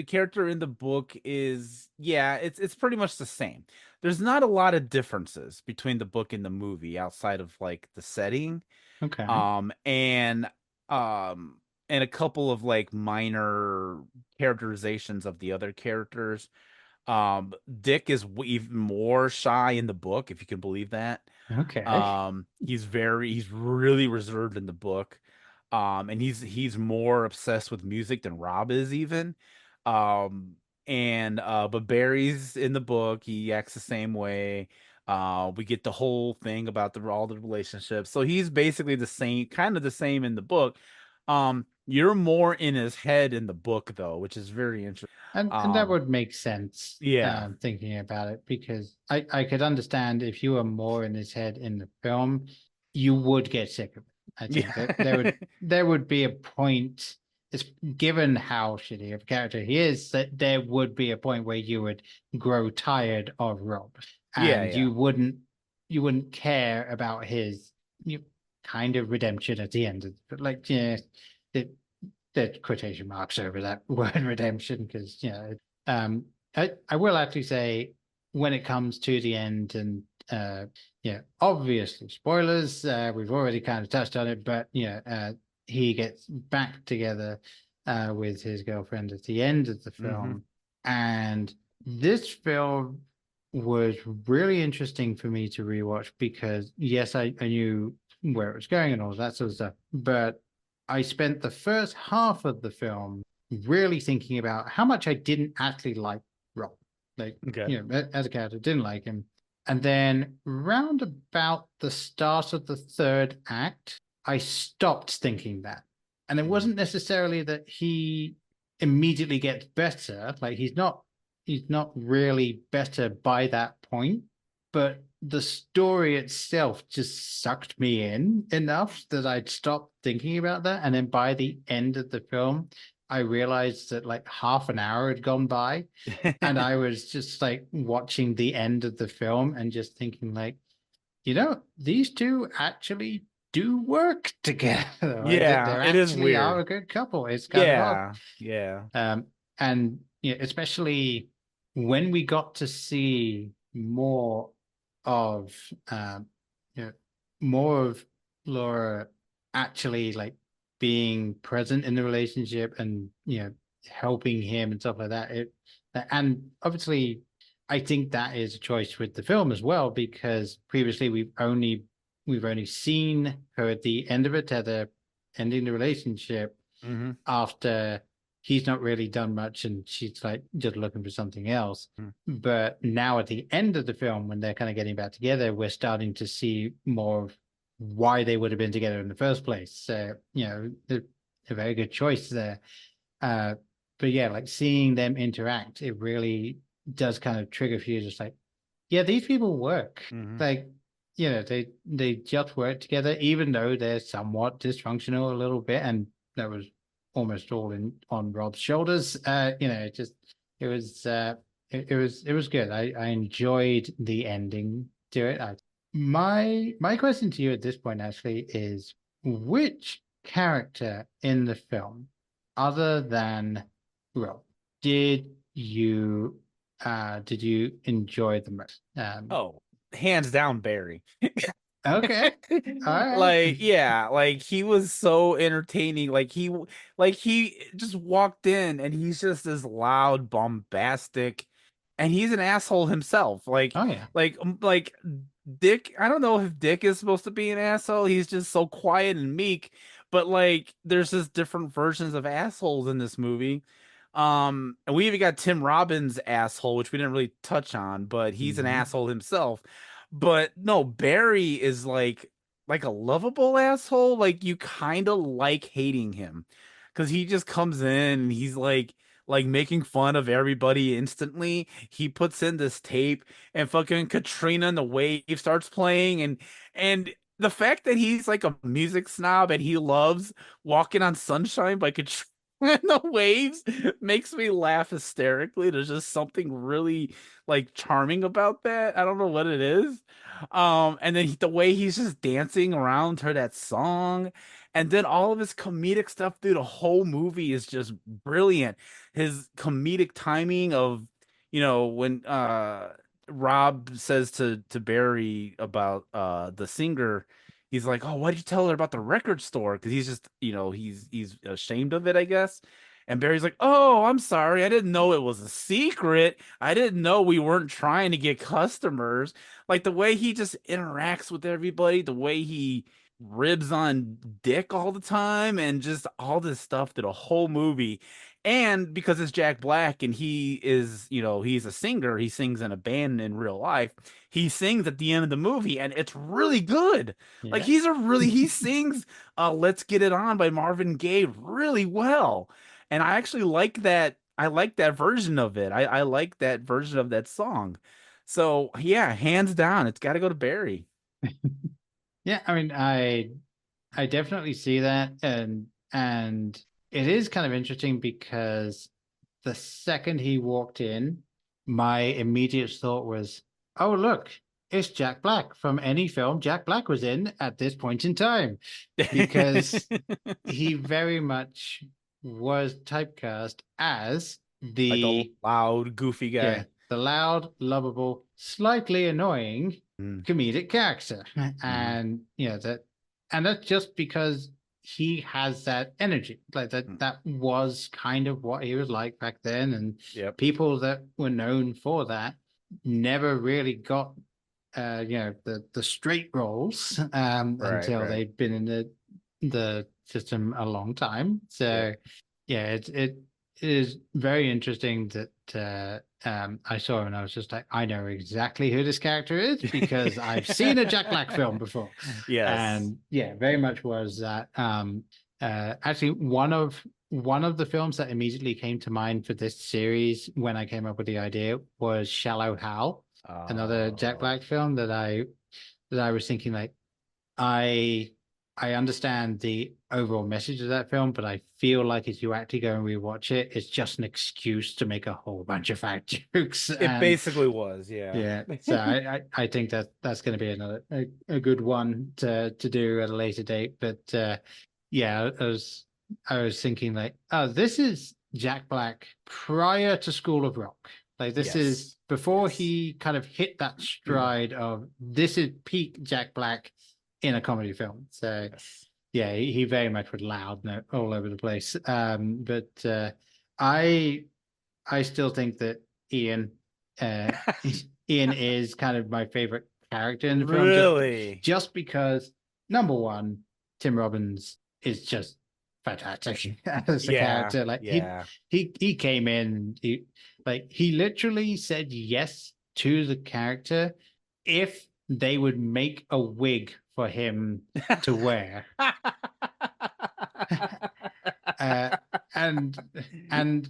character in the book is, it's pretty much the same. There's not a lot of differences between the book and the movie outside of like the setting. Okay. And a couple of like minor characterizations of the other characters. Dick is even more shy in the book, if you can believe that. Okay. He's really reserved in the book. And he's more obsessed with music than Rob is even. But Barry's in the book, he acts the same way. We get the whole thing about all the relationships. So he's basically kind of the same in the book. You're more in his head in the book though, which is very interesting. And that would make sense. Yeah. Thinking about it, because I could understand if you were more in his head in the film, you would get sick of it. I think there would be a point, it's given how shitty of a character he is, that there would be a point where you would grow tired of Rob, and you wouldn't care about his kind of redemption at the end of it. Like, the quotation marks over that word redemption, because I will actually say, when it comes to the end, and obviously spoilers, we've already kind of touched on it, but he gets back together with his girlfriend at the end of the film. And this film was really interesting for me to rewatch, because yes, I knew where it was going and all that sort of stuff, but I spent the first half of the film really thinking about how much I didn't actually like Rob. Like, as a character, didn't like him. And then round about the start of the third act, I stopped thinking that. And it wasn't necessarily that he immediately gets better. Like, he's not really better by that point, but the story itself just sucked me in enough that I'd stopped thinking about that. And then by the end of the film, I realized that like half an hour had gone by, and I was just like watching the end of the film and just thinking like, these two actually do work together. Yeah, it is weird. Are a good couple. It's kind of odd. Yeah. And especially when we got to see more of Laura actually like being present in the relationship and helping him and stuff like that. And obviously I think that is a choice with the film as well, because previously we've only seen her at the end of it, ending the relationship after he's not really done much and she's like just looking for something else. But now at the end of the film, when they're kind of getting back together, we're starting to see more of why they would have been together in the first place. So, a very good choice there. But yeah, like seeing them interact, it really does kind of trigger for you, just like, yeah, these people work. Like, they just work together, even though they're somewhat dysfunctional a little bit. And that was almost all on Rob's shoulders. It was it was good. I enjoyed the ending to it. My question to you at this point actually is, which character in the film, other than Rob, did you enjoy the most? Oh, hands down, Barry. Okay. All right. Like, yeah, like he was so entertaining. Like he just walked in and he's just this loud, bombastic, and he's an asshole himself. Oh yeah. Like Dick, I don't know if Dick is supposed to be an asshole. He's just so quiet and meek, but like there's just different versions of assholes in this movie. And we even got Tim Robbins' asshole, which we didn't really touch on, but he's an asshole himself. But no, Barry is like a lovable asshole. Like you kind of like hating him because he just comes in and he's like making fun of everybody instantly. He puts in this tape and fucking Katrina and the Wave starts playing, and the fact that he's like a music snob and he loves Walking on Sunshine by Katrina and the Waves makes me laugh hysterically. There's just something really like charming about that. I don't know what it is. And then the way he's just dancing around to that song, and then all of his comedic stuff through the whole movie is just brilliant. His comedic timing of, when Rob says to Barry about the singer, he's like, "Oh, why did you tell her about the record store?" Because he's just, he's ashamed of it, I guess. And Barry's like, "Oh, I'm sorry. I didn't know it was a secret. I didn't know we weren't trying to get customers." Like the way he just interacts with everybody, the way he ribs on Dick all the time, and just all this stuff through the whole movie. And because it's Jack Black and he is, he's a singer, he sings in a band in real life. He sings at the end of the movie and it's really good. Yeah. Like he sings Let's Get It On by Marvin Gaye really well. And I actually like that. I like that version of it. I like that version of that song. So yeah, hands down, it's got to go to Barry. Yeah, I mean, I definitely see that, and it is kind of interesting because the second he walked in, my immediate thought was, "Oh, look, it's Jack Black from any film Jack Black was in at this point in time," because he very much was typecast as the like a loud, goofy guy. Yeah, the loud, lovable, slightly annoying comedic character. And that's just because he has that energy. Like that was kind of what he was like back then. And people that were known for that never really got the straight roles until they'd been in the system a long time. So it is very interesting that I saw him and I was just like, I know exactly who this character is because I've seen a Jack Black film before. Yes. And very much was that. Actually, one of the films that immediately came to mind for this series when I came up with the idea was Shallow Hal, another Jack Black film that I was thinking like, I understand the overall message of that film, but I feel like if you actually go and rewatch it, it's just an excuse to make a whole bunch of fat jokes. It basically was, yeah. Yeah. So I think that's going to be another a good one to do at a later date. But I was thinking like, oh, this is Jack Black prior to School of Rock. Like this is before he kind of hit that stride of this is peak Jack Black in a comedy film. So he very much was loud all over the place. But I still think that Ian is kind of my favorite character in the film. Really? Just because number one, Tim Robbins is just fantastic as a character. Like he came in, he literally said yes to the character if they would make a wig for him to wear. And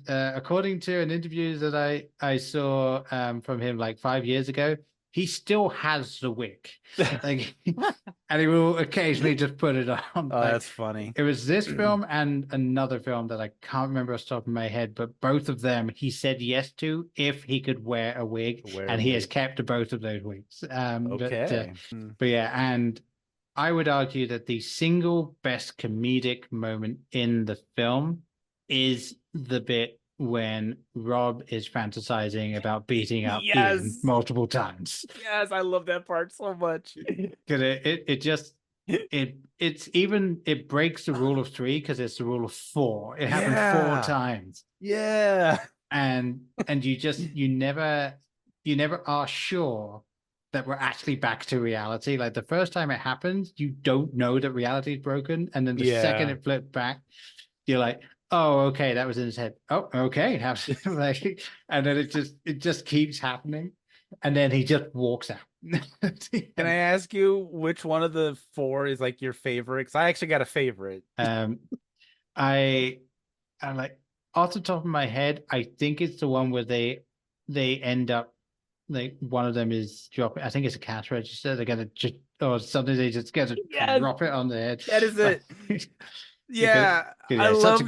according to an interview that I saw from him like 5 years ago, he still has the wig, like, and he will occasionally just put it on. Oh, like, that's funny. It was this film and another film that I can't remember off the top of my head, but both of them he said yes to if he could wear a wig, and he has kept both of those wigs. Okay. But yeah, and I would argue that the single best comedic moment in the film is the bit when Rob is fantasizing about beating up Ian multiple times. Yes, I love that part so much. Because it breaks the rule of 3 because it's the rule of 4. It happened 4 times. Yeah. And you never are sure that we're actually back to reality. Like the first time it happens, you don't know that reality is broken, and then the second it flipped back, you're like, oh, okay, that was in his head. Oh, okay. And then it just keeps happening. And then he just walks out. Can I ask you which one of the 4 is like your favorite? Because I actually got a favorite. I like off the top of my head, I think it's the one where they end up like one of them is dropping. I think it's a cash register. They're gonna just or something. They just get to drop it on the head. That is it. Yeah, I love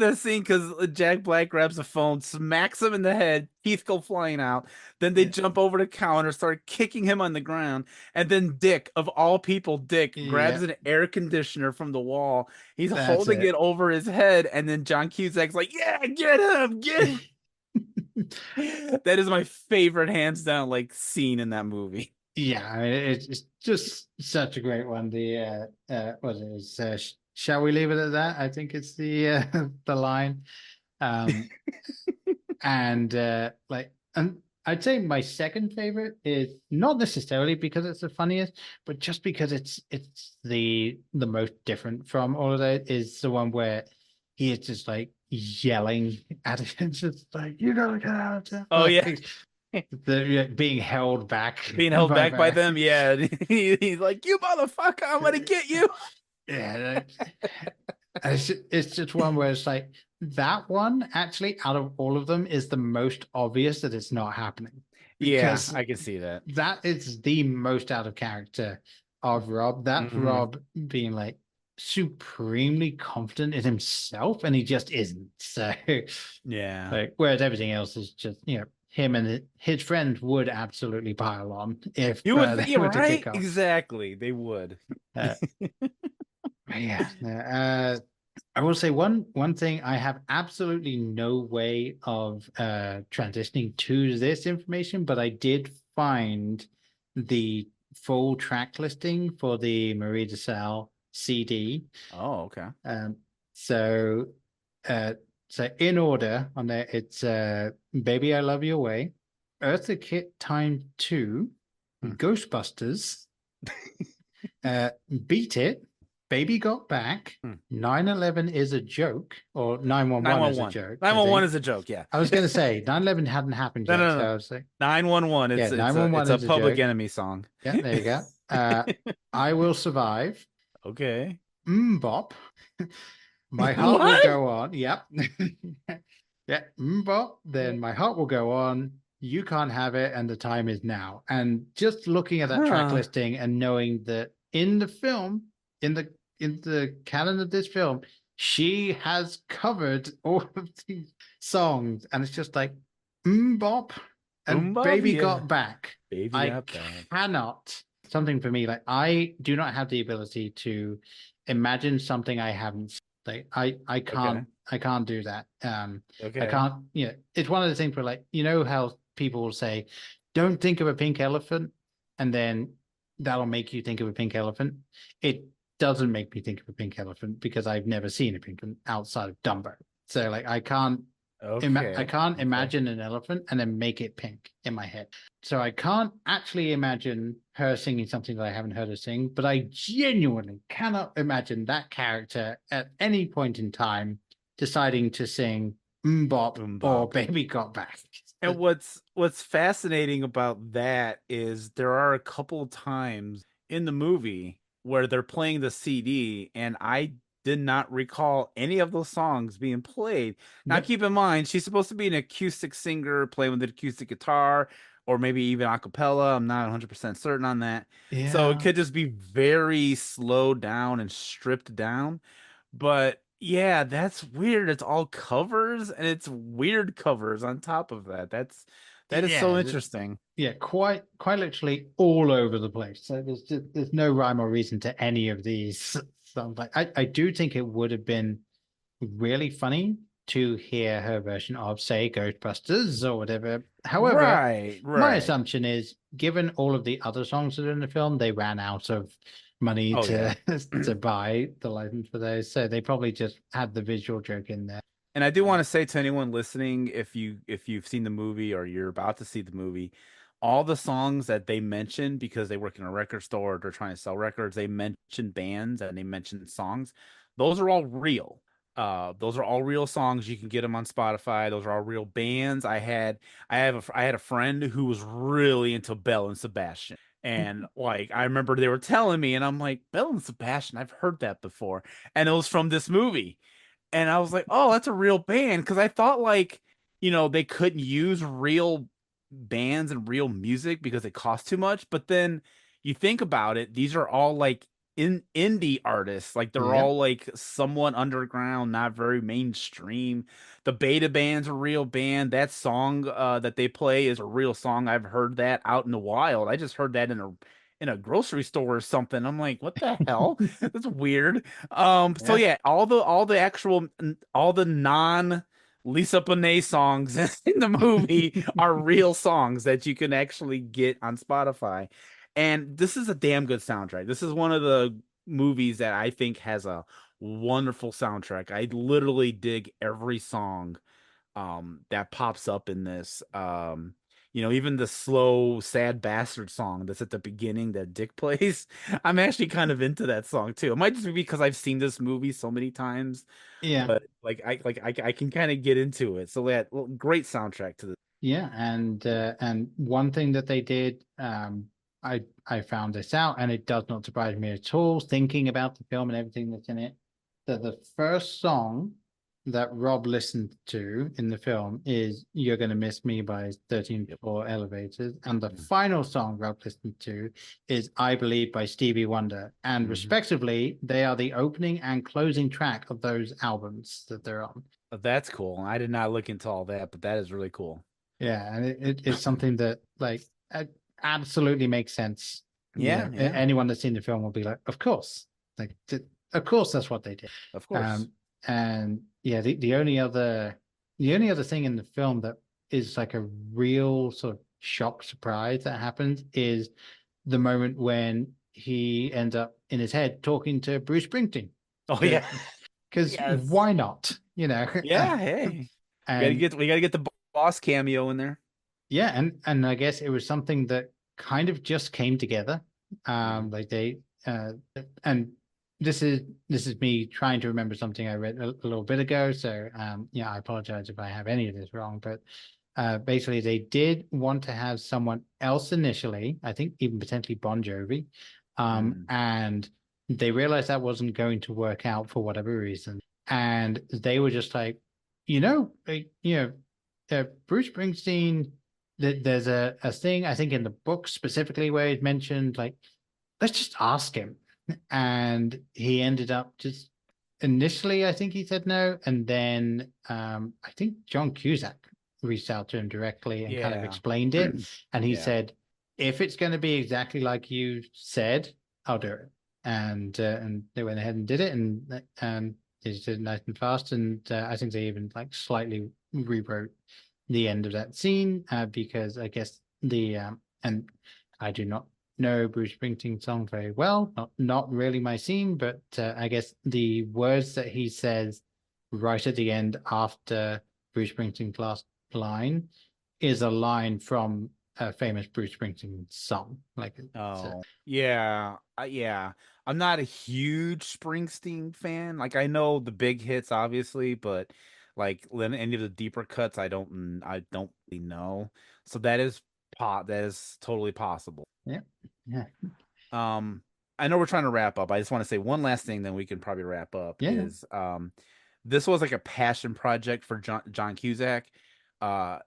that scene because Jack Black grabs a phone, smacks him in the head, teeth go flying out. Then they jump over the counter, start kicking him on the ground, and then Dick, of all people, grabs an air conditioner from the wall. He's holding it over his head, and then John Cusack's like, "Yeah, get him, get him." That is my favorite, hands down, like scene in that movie. Yeah, I mean, it's just such a great one. The what is it? Shall we leave it at that? I think it's the line. And I'd say my second favorite is not necessarily because it's the funniest, but just because it's the most different from all of that, is the one where he is just like yelling at him, just like, you gotta get out. Oh yeah. Being held back by them. Yeah. He's like, you motherfucker, I'm gonna get you. Yeah, it's just one where it's like that one actually out of all of them is the most obvious that it's not happening. Yeah, I can see that. That is the most out of character of Rob. That's Rob being like supremely confident in himself, and he just isn't. So yeah, like whereas everything else is just, you know, him and his friends would absolutely pile on if you would. They were to right? kick off. Exactly, they would. Yeah. I will say one thing. I have absolutely no way of transitioning to this information, but I did find the full track listing for the Marie DeSalle CD. Oh, okay. So in order on there, it's Baby I Love Your Way, Eartha Kitt Time 2, Ghostbusters, Beat It, Baby Got Back, 9/11 is a joke, or 911 is a joke. 911 is a joke, yeah. I was going to say 9/11 hadn't happened yet. No. So I was like, 911, it's 911 it's a Public Enemy song. Yeah, there you go. I Will Survive. Okay. Bop. My Heart Will Go On. Yep. Yeah, bop. Then My Heart Will Go On. You Can't Have It, and The Time Is Now. And just looking at that track listing and knowing that in the film, in the canon of this film, she has covered all of these songs, and it's just like bop and Baby Got Back. Cannot, something for me, like I do not have the ability to imagine something I haven't seen. Like I can't do that. I can't, you know, it's one of the things where, like, you know how people will say, don't think of a pink elephant, and then that'll make you think of a pink elephant. It doesn't make me think of a pink elephant because I've never seen a pink one outside of Dumbo. So like I can't imagine an elephant and then make it pink in my head. So I can't actually imagine her singing something that I haven't heard her sing, but I genuinely cannot imagine that character at any point in time deciding to sing Bop or Baby Got Back. And what's fascinating about that is there are a couple of times in the movie where they're playing the CD, and I did not recall any of those songs being played. Now, keep in mind, she's supposed to be an acoustic singer playing with an acoustic guitar. or maybe even a cappella. I'm not 100% certain on that. So it Yeah. could just be very slowed down and stripped down. But yeah, that's weird. It's all covers, and it's weird covers on top of that. That is so Yeah. interesting. Yeah, quite literally all over the place. So there's no rhyme or reason to any of these songs. Like I do think it would have been really funny to hear her version of, say, Ghostbusters or whatever. However, Right, my right. assumption is, given all of the other songs that are in the film, they ran out of money Oh, to yeah. to buy the license for those, so they probably just had the visual joke in there. And I do want to say to anyone listening, if you've seen the movie or you're about to see the movie, all the songs that they mention because they work in a record store or they're trying to sell records, they mention bands and they mention songs. Those are all real. Those are all real songs. You can get them on Spotify. Those are all real bands. I had a friend who was really into Belle and Sebastian. And like I remember they were telling me, and I'm like, Belle and Sebastian, I've heard that before. And it was from this movie. And I was like, oh, that's a real band. Because I thought, like, they couldn't use real bands and real music because it costs too much. But then you think about it, these are all like indie artists. Like, they're Yeah. all like somewhat underground, not very mainstream. The Beta Band's a real band. That song that they play is a real song. I've heard that out in the wild. I just heard that in a grocery store or something. I'm like, what the hell? That's weird. So yeah, all the non Lisa Bonet songs in the movie are real songs that you can actually get on Spotify. And this is a damn good soundtrack. This is one of the movies that I think has a wonderful soundtrack. I literally dig every song that pops up in this. Even the slow sad bastard song that's at the beginning that Dick plays. I'm actually kind of into that song too. It might just be because I've seen this movie so many times, Yeah. but I can kind of get into it. So that great soundtrack to this. Yeah, and one thing that they did, I found this out, and it does not surprise me at all, thinking about the film and everything that's in it, that the first song that Rob listened to in the film is "You're Gonna Miss Me" by 13 Floor Elevators, and the final song Rob listened to is "I Believe" by Stevie Wonder, and respectively, they are the opening and closing track of those albums that they're on. That's cool. I did not look into all that, but that is really cool. Yeah, and it's something that like absolutely makes sense. Yeah, yeah. Anyone that's seen the film will be like, of course, like of course that's what they did. Of course. And yeah, the only other thing in the film that is like a real sort of shock surprise that happens is the moment when he ends up in his head talking to Bruce Springsteen. Oh yeah, because why not? Yeah, hey, we gotta get the boss cameo in there. Yeah, and I guess it was something that kind of just came together. Like they and this is me trying to remember something I read a little bit ago. So I apologize if I have any of this wrong, but basically they did want to have someone else initially, I think even potentially Bon Jovi. And they realized that wasn't going to work out for whatever reason. And they were just like, Bruce Springsteen, there's a thing, I think in the book specifically where he's mentioned, like, let's just ask him. And he ended up just initially, I think he said no. And then I think John Cusack reached out to him directly and kind of explained it. And he said, if it's going to be exactly like you said, I'll do it. And they went ahead and did it. And they just did it nice and fast. And I think they even like slightly rewrote the end of that scene because I guess and I do not know Bruce Springsteen song very well, not really my scene, but I guess the words that he says right at the end after Bruce Springsteen's last line is a line from a famous Bruce Springsteen song. Yeah. I'm not a huge Springsteen fan. Like, I know the big hits, obviously, but like any of the deeper cuts, I don't really know. So that is totally possible. Yeah. I know we're trying to wrap up. I just want to say one last thing, then we can probably wrap up. Yeah. Is this was like a passion project for John Cusack.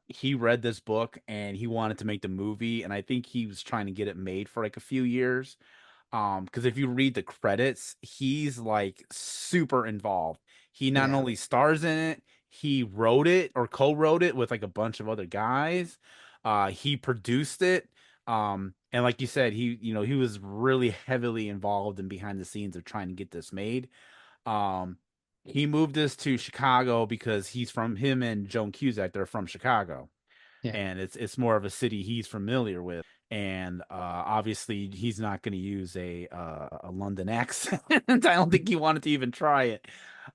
he read this book and he wanted to make the movie, and I think he was trying to get it made for like a few years. Because if you read the credits, he's like super involved. He not only stars in it, he wrote it or co-wrote it with like a bunch of other guys. He produced it. And like you said, he was really heavily involved and behind the scenes of trying to get this made. Um, he moved this to Chicago because him and Joan Cusack, they're from Chicago. Yeah. And it's more of a city he's familiar with. And obviously he's not going to use a London accent. I don't think he wanted to even try it.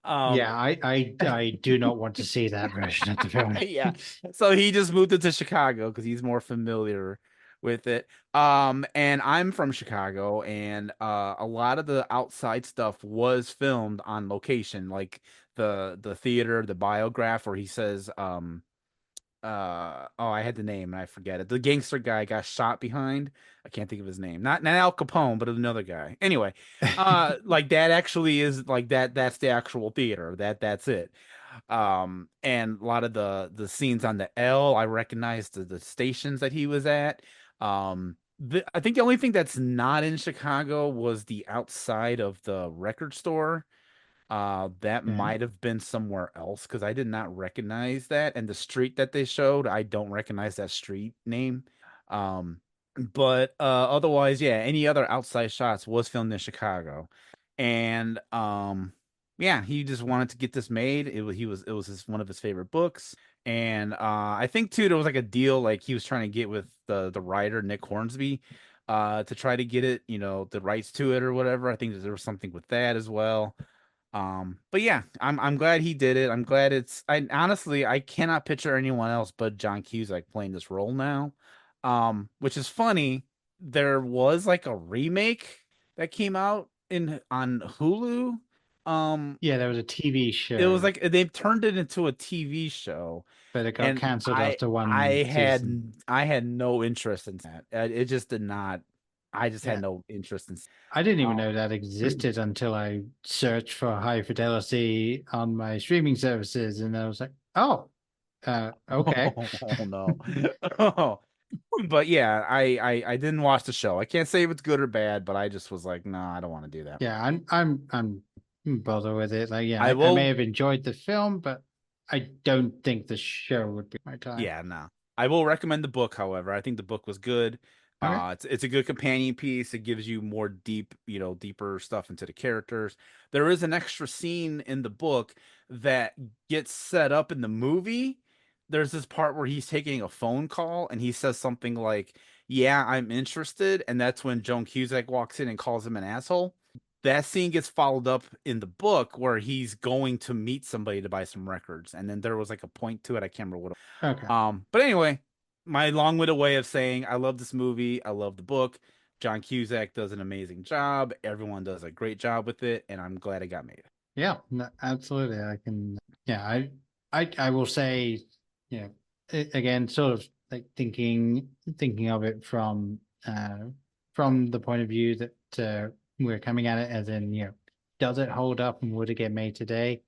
I do not want to see that version of the film. Yeah. So he just moved it to Chicago because he's more familiar with it. And I'm from Chicago, and a lot of the outside stuff was filmed on location, like the theater, the biograph where he says, I had the name and I forget it. The gangster guy got shot behind. I can't think of his name. Not Al Capone, but another guy. Anyway, like that actually is like that's the actual theater. That's it. And a lot of the scenes on the L, I recognized the stations that he was at. I think the only thing that's not in Chicago was the outside of the record store. That might have been somewhere else because I did not recognize that. And the street that they showed, I don't recognize that street name. But otherwise, yeah, any other outside shots was filmed in Chicago. And yeah, he just wanted to get this made. It was one of his favorite books. And I think too there was like a deal like he was trying to get with the writer Nick Hornsby to try to get it, the rights to it or whatever. I think that there was something with that as well. But yeah, I'm glad he did it. I'm glad I honestly I cannot picture anyone else but John Cusack playing this role now. Which is funny. There was like a remake that came out on Hulu. There was a TV show. It was like they turned it into a TV show, but it got canceled after one season. I had no interest in that. It just did not. I just had no interest in. I didn't even know that existed until I searched for High Fidelity on my streaming services, and I was like, "Oh, okay." Oh no. But yeah, I didn't watch the show. I can't say if it's good or bad, but I just was like, no, I don't want to do that. Yeah, I'm bothered with it. Like, yeah, I may have enjoyed the film, but I don't think the show would be my time. Yeah, no. I will recommend the book, however. I think the book was good. Okay. It's a good companion piece. It gives you more deeper stuff into the characters. There is an extra scene in the book that gets set up in the movie. There's this part where he's taking a phone call and he says something like, "Yeah, I'm interested," and that's when Joan Cusack walks in and calls him an asshole. That scene gets followed up in the book where he's going to meet somebody to buy some records, and then there was like a point to it. I can't remember what. Okay. But anyway, my long-winded way of saying I love this movie. I love the book. John Cusack does an amazing job. Everyone does a great job with it, and I'm glad it got made. Yeah, no, absolutely. I can. Yeah, I will say, again, sort of like thinking of it from the point of view that we're coming at it as in, does it hold up and would it get made today?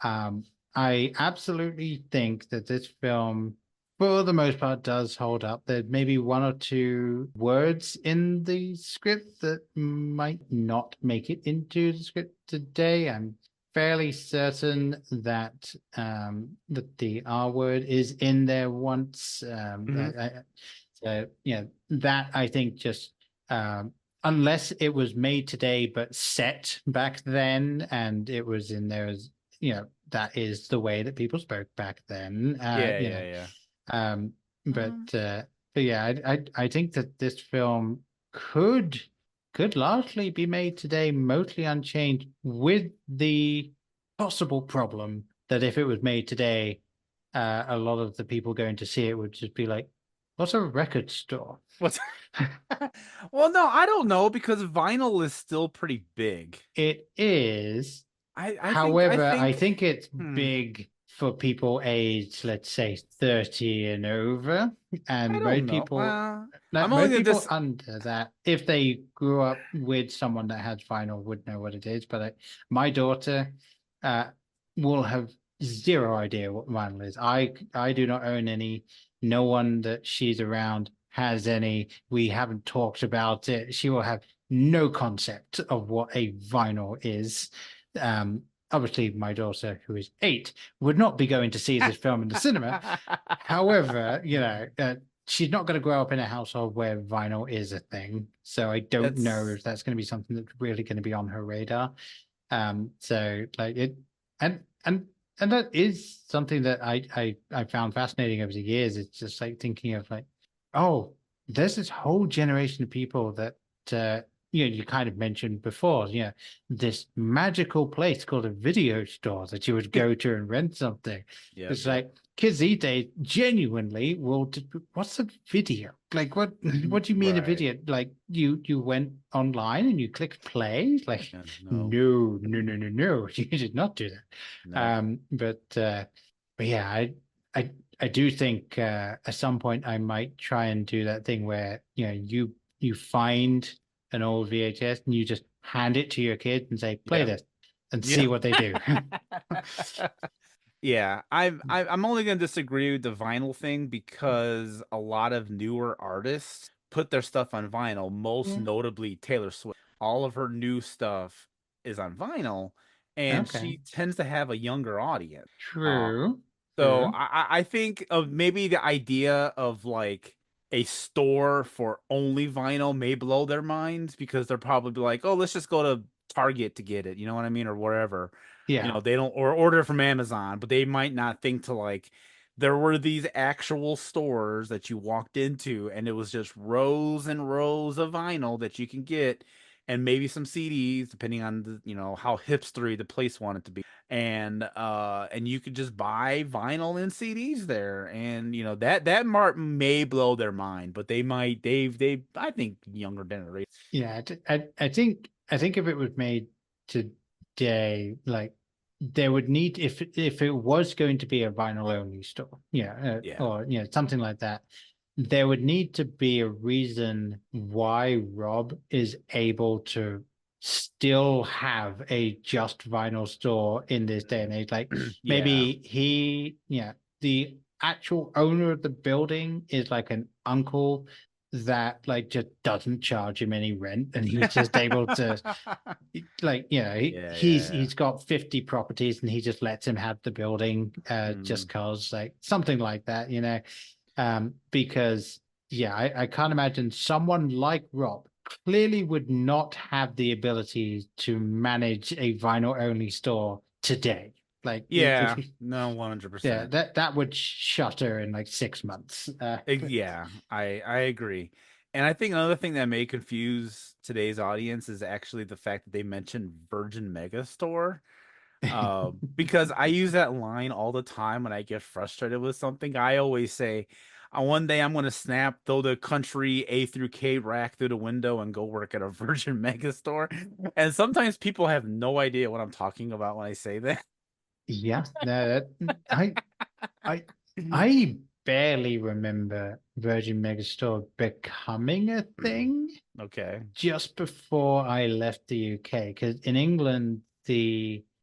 I absolutely think that this film, for the most part, does hold up. There may be one or two words in the script that might not make it into the script today. I'm fairly certain that that the R word is in there once. That I think just unless it was made today but set back then, and it was in there as that is the way that people spoke back then. But yeah, I think that this film could largely be made today, mostly unchanged, with the possible problem that if it was made today, a lot of the people going to see it would just be like, "What's a record store?" What's Well, no, I don't know, because vinyl is still pretty big. It is. However, I think it's big for people aged, let's say, 30 and over, and most people, under that, if they grew up with someone that has vinyl, would know what it is. But my daughter will have zero idea what vinyl is. I do not own any. No one that she's around has any. We haven't talked about it. She will have no concept of what a vinyl is. Obviously, my daughter, who is 8, would not be going to see this film in the cinema. However, she's not going to grow up in a household where vinyl is a thing. So I don't know if that's going to be something that's really going to be on her radar. So like it, and that is something that I found fascinating over the years. It's just like thinking of like, oh, there's this whole generation of people that you kind of mentioned before, this magical place called a video store that you would go to and rent something. It's like kids these days genuinely will. What's a video? Like what do you mean a video? Like you went online and you clicked play? Like no, you did not do that. But yeah, I do think at some point I might try and do that thing where you find an old VHS and you just hand it to your kid and say, play this and see what they do. Yeah, I'm only going to disagree with the vinyl thing because a lot of newer artists put their stuff on vinyl, most notably Taylor Swift. All of her new stuff is on vinyl, and she tends to have a younger audience. True. So I think of maybe the idea of like a store for only vinyl may blow their minds because they're probably like, oh, let's just go to Target to get it. You know what I mean? Or wherever. Yeah. They don't, or order from Amazon, but they might not think to like, there were these actual stores that you walked into and it was just rows and rows of vinyl that you can get and maybe some CDs, depending on the, how hipstery the place wanted to be. And you could just buy vinyl and CDs there. And, that mark may blow their mind, but they might, I think younger generation. Yeah. I think if it was made today, like there would need, if it was going to be a vinyl only store, or something like that, there would need to be a reason why Rob is able to still have a just vinyl store in this day and age. Like maybe the actual owner of the building is like an uncle that like just doesn't charge him any rent and he's just able to he's got 50 properties and he just lets him have the building just cause, like something like that, because I can't imagine someone like Rob clearly would not have the ability to manage a vinyl only store today. Like no, 100%. Yeah, that would shutter in like 6 months. I agree. And I think another thing that may confuse today's audience is actually the fact that they mentioned Virgin Megastore. Because I use that line all the time when I get frustrated with something. I always say, one day I'm going to throw the country A through K rack through the window and go work at a Virgin Megastore. And sometimes people have no idea what I'm talking about when I say that. Yeah, no, I barely remember Virgin Megastore becoming a thing. Okay. Just before I left the UK, because in England,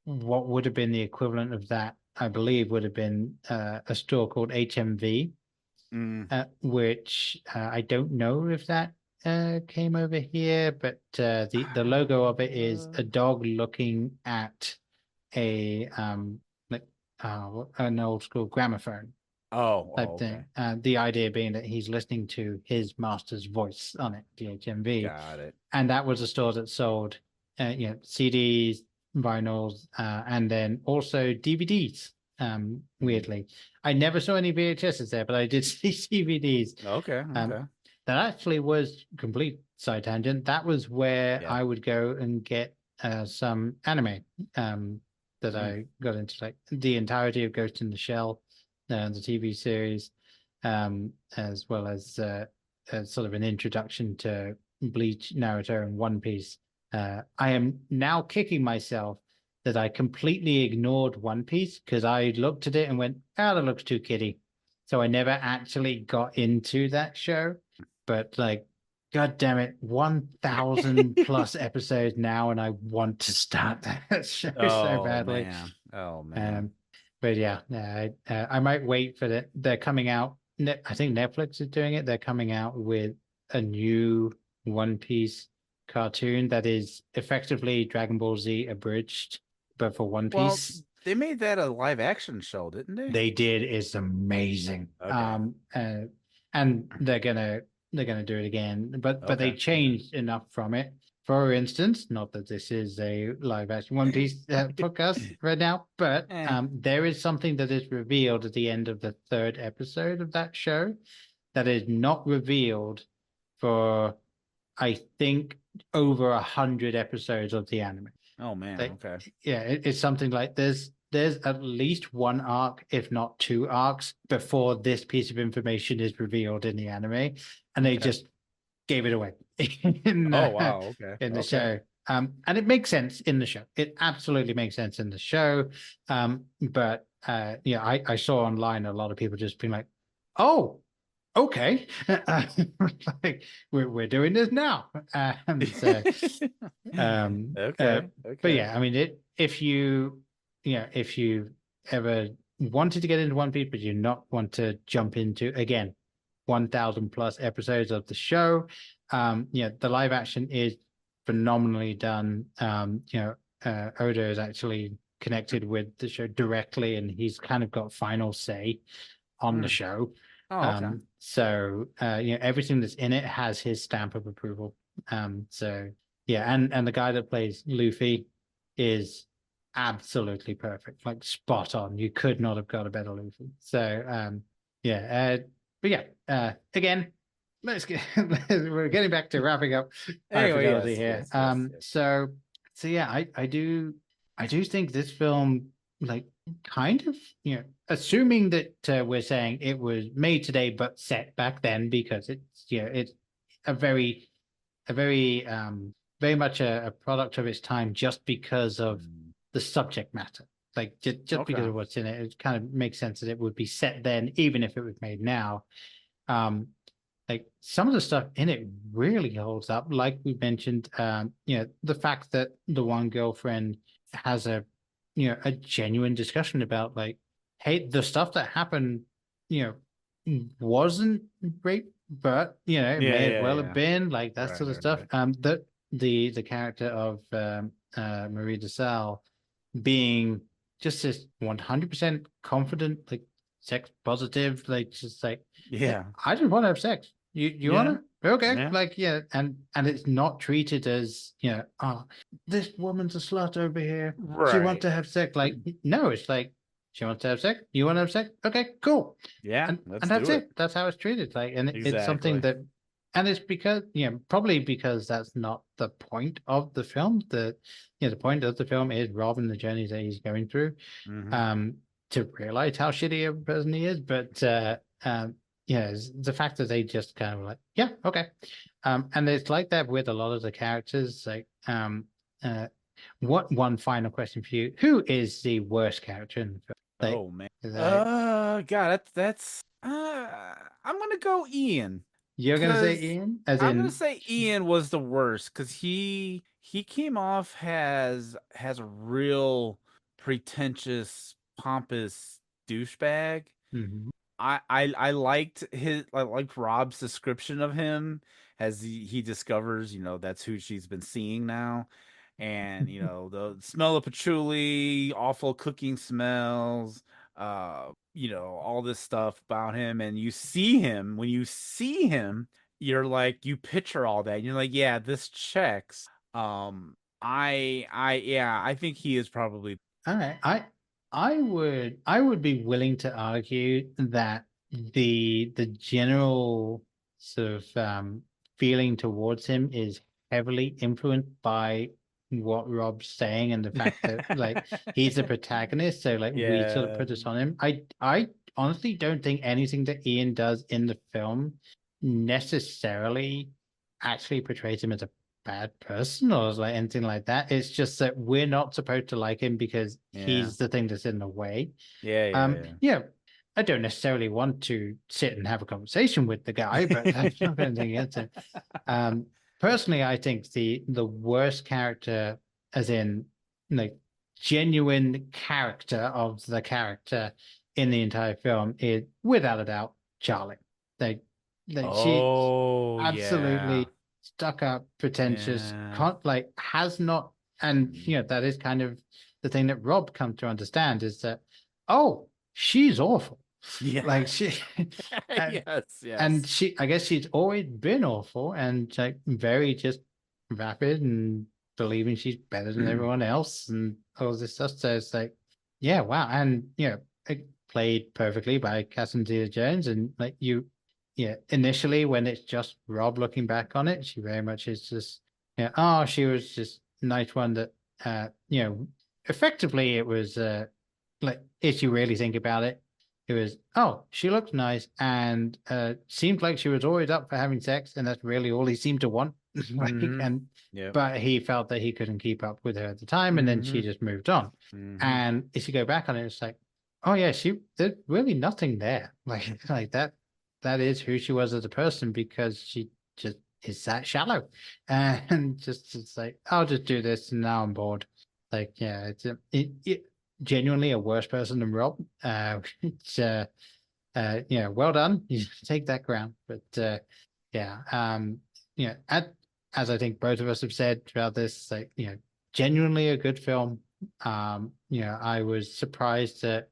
what would have been the equivalent of that, I believe, would have been a store called HMV, which I don't know if that came over here, but the logo of it is a dog looking at an old school gramophone type thing. The idea being that he's listening to his master's voice on it, the HMV. Got it. And that was a store that sold CDs, vinyls, and then also DVDs. Weirdly, I never saw any VHSs there, but I did see DVDs. Okay. That actually was complete side tangent. That was where I would go and get some anime that I got into, like the entirety of Ghost in the Shell, the TV series, as well as sort of an introduction to Bleach, Naruto, and One Piece. I am now kicking myself that I completely ignored One Piece because I looked at it and went, that looks too kiddie. So I never actually got into that show. But like, God damn it, 1,000 plus episodes now, and I want to start that show so badly. Man. Oh man. But yeah, I might wait for that. They're coming out. I think Netflix is doing it. They're coming out with a new One Piece cartoon that is effectively Dragon Ball Z abridged, but for One Well, Piece. they made that a live action show, didn't they? They did. It's amazing. Okay. And they're gonna do it again, but they Okay. changed enough from it. For instance, not that this is a live action One Piece podcast right now, but there is something that is revealed at the end of the 3rd episode of that show that is not revealed for, I think, over 100 episodes of the anime. Oh man, okay. Yeah, it's something like there's at least one arc, if not 2 arcs, before this piece of information is revealed in the anime, and they just gave it away. Wow, okay. In the show. And it makes sense in the show. It absolutely makes sense in the show. But yeah, I saw online a lot of people just being like, "Oh, okay, like we're doing this now." So, okay. But yeah, I mean, if you ever wanted to get into One Piece, but you not want to jump into, again, 1,000 plus episodes of the show, the live action is phenomenally done. Oda is actually connected with the show directly, and he's kind of got final say on the show. So everything that's in it has his stamp of approval. So yeah, and the guy that plays Luffy is absolutely perfect, like spot on. You could not have got a better Luffy. So but yeah, again, we're getting back to wrapping up High Fidelity here. So yeah, I do think this film, like, kind of, assuming that we're saying it was made today but set back then, because it's a very much a product of its time, just because of the subject matter. Like, just because of what's in it, it kind of makes sense that it would be set then, even if it was made now. Like, some of the stuff in it really holds up. Like we mentioned, the fact that the one girlfriend has a genuine discussion about, like, hey, the stuff that happened, wasn't great, but it may well have been, like, that sort of stuff. That the character of Marie DeSalle being just this 100% confident, like, sex positive, like, just like, I just want to have sex. You want to? Okay. Like, and it's not treated as, this woman's a slut over here. Right. She wants to have sex. Like, no, it's like, she wants to have sex. You want to have sex? Okay, cool. Yeah. And that's it. That's how it's treated. Like, and it's something that, and it's because, probably because that's not the point of the film. The point of the film is Rob and the journey that he's going through, to realize how shitty a person he is. But, the fact that they just kind of like, yeah, okay. And it's like that with a lot of the characters. Like, what one final question for you? Who is the worst character in the film? Like, oh man. God, that's I'm gonna go Ian. You're gonna say Ian? I'm gonna say Ian was the worst, because he came off as a real pretentious, pompous douchebag. I liked Rob's description of him, as he discovers, that's who she's been seeing now. And, the smell of patchouli, awful cooking smells, all this stuff about him. And when you see him, you're like, you picture all that. And you're like, yeah, this checks. I think he is probably. All right. I would be willing to argue that the general sort of feeling towards him is heavily influenced by what Rob's saying, and the fact that, like, he's the protagonist, so, like, we sort of put this on him. I honestly don't think anything that Ian does in the film necessarily actually portrays him as a bad person or like anything like that. It's just that we're not supposed to like him because he's the thing that's in the way. I don't necessarily want to sit and have a conversation with the guy, but that's not anything against him. Personally, I think the worst character, as in, like, genuine character of the character in the entire film is without a doubt Charlie. Like she absolutely stuck up, pretentious, like has not, and that is kind of the thing that Rob come to understand is that she's awful. Like she and she, I guess she's always been awful and like very just rapid and believing she's better than everyone else and all this stuff. So it's like, yeah, wow. And it played perfectly by Catherine Zeta-Jones. And like initially when it's just Rob looking back on it, she very much is just she was just a nice one that effectively it was like, if you really think about it, it was, she looked nice and seemed like she was always up for having sex, and that's really all he seemed to want. But he felt that he couldn't keep up with her at the time, and then she just moved on. And if you go back on it, it's like, there's really nothing there. Like that is who she was as a person, because she just is that shallow. And it's like, I'll just do this and now I'm bored. Like, yeah, it's genuinely a worse person than Rob. Which, well done. You take that crown. But as I think both of us have said throughout this, like, genuinely a good film. I was surprised at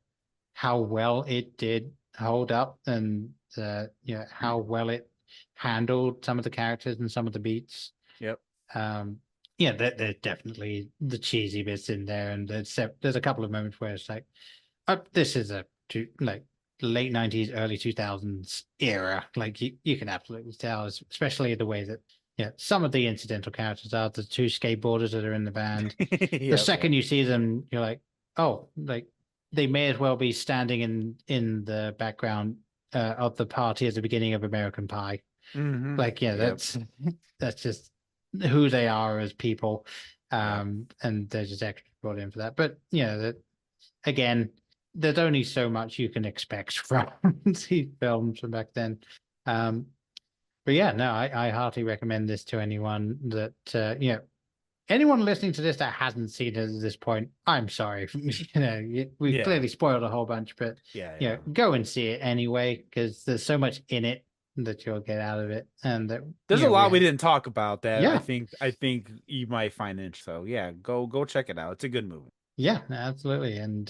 how well it did hold up, and how well it handled some of the characters and some of the beats. There's definitely the cheesy bits in there, and there's a couple of moments where it's like, this is a late 90s, early 2000s era. Like you can absolutely tell, especially the way that some of the incidental characters are the two skateboarders that are in the band. The second you see them, you're like, like they may as well be standing in the background of the party at the beginning of American Pie. Like, that's just who they are as people. And they're just extra brought in for that. But again, there's only so much you can expect from these films from back then. But I heartily recommend this to anyone that anyone listening to this that hasn't seen it at this point. I'm sorry, we've clearly spoiled a whole bunch, but go and see it anyway, because there's so much in it that you'll get out of it, and there's a lot we didn't talk about that I think you might find interesting. So go check it out. It's a good movie. Yeah, absolutely. And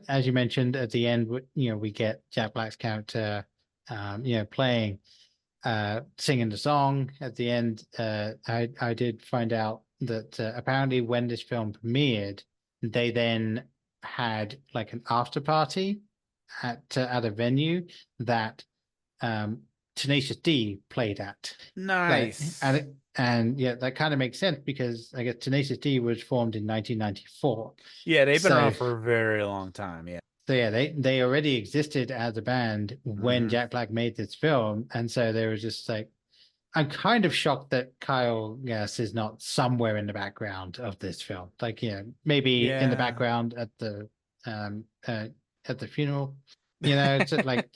as you mentioned at the end, we get Jack Black's character playing singing the song at the end. I did find out that apparently when this film premiered, they then had like an after party at a venue that Tenacious D played at. Nice. And that kind of makes sense, because I guess Tenacious D was formed in 1994. Yeah, they've been around for a very long time. Yeah. So they already existed as a band when Jack Black made this film, and so they were just like, I'm kind of shocked that Kyle Gass is not somewhere in the background of this film. Like, maybe in the background at the funeral. It's just like,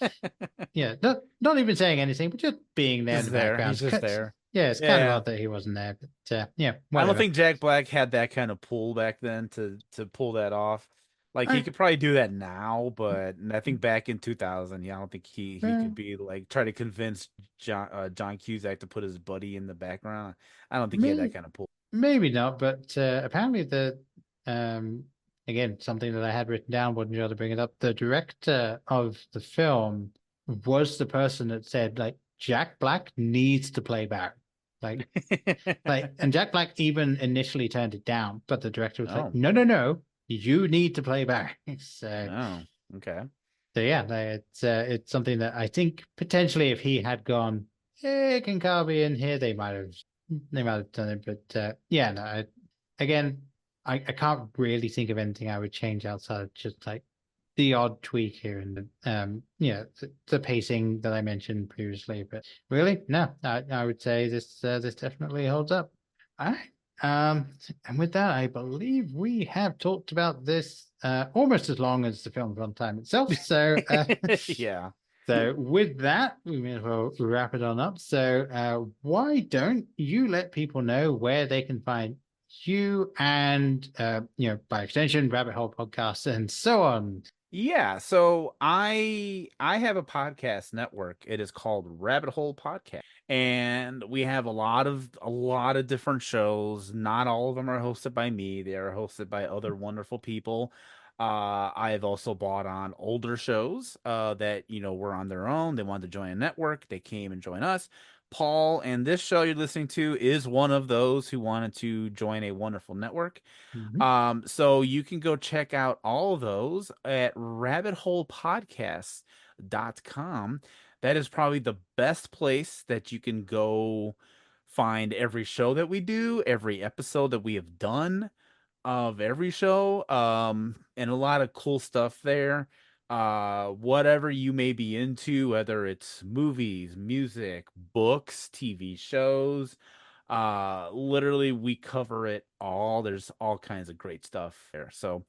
not even saying anything, but just being there in the background. He's just there. Yeah, it's kind of odd that he wasn't there, but whatever. I don't think Jack Black had that kind of pull back then to pull that off. Like, he could probably do that now, but I think back in 2000, I don't think he could be like try to convince John Cusack to put his buddy in the background. I don't think he had that kind of pull. Maybe not, but apparently again, something that I had written down, wasn't able to bring it up. The director of the film was the person that said, like, Jack Black needs to play Barry. Like, and Jack Black even initially turned it down, but the director was like, no, you need to play Barry. So, okay. So it's something that I think potentially if he had gone, hey, can Carl be in here, they might have done it. But again, I can't really think of anything I would change outside of just like the odd tweak here and the pacing that I mentioned previously. But really, no, I would say this definitely holds up. All right. And with that, I believe we have talked about this almost as long as the film runtime itself. So yeah. So with that, we may as well wrap it on up. So why don't you let people know where they can find you and, by extension, Rabbit Hole Podcast and so on. Yeah, so I have a podcast network. It is called Rabbit Hole Podcast, and we have a lot of different shows. Not all of them are hosted by me. They are hosted by other wonderful people. I have also bought on older shows that were on their own. They wanted to join a network. They came and joined us. Paul and this show you're listening to is one of those who wanted to join a wonderful network. So you can go check out all of those at rabbitholepodcast.com. That is probably the best place that you can go find every show that we do, every episode that we have done of every show, and a lot of cool stuff there. Whatever you may be into, whether it's movies, music, books, TV shows, literally we cover it all. There's all kinds of great stuff there. So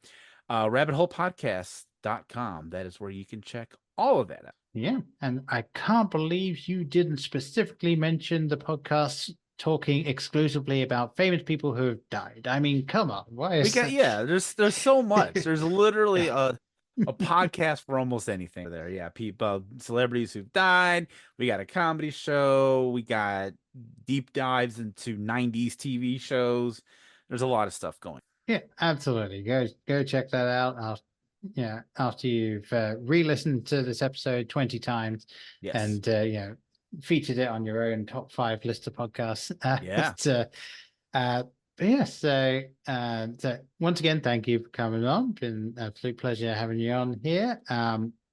rabbitholepodcast.com, that is where you can check all of that out. Yeah, and I can't believe you didn't specifically mention the podcast talking exclusively about famous people who have died. I mean, come on. Why is there's so much. There's literally a podcast for almost anything there. Yeah, people, celebrities who've died. We got a comedy show. We got deep dives into 90s TV shows. There's a lot of stuff going. Yeah, absolutely. Go check that out. After you've re-listened to this episode 20 times, yes, and featured it on your own top 5 list of podcasts. So once again, thank you for coming on. Been an absolute pleasure having you on here.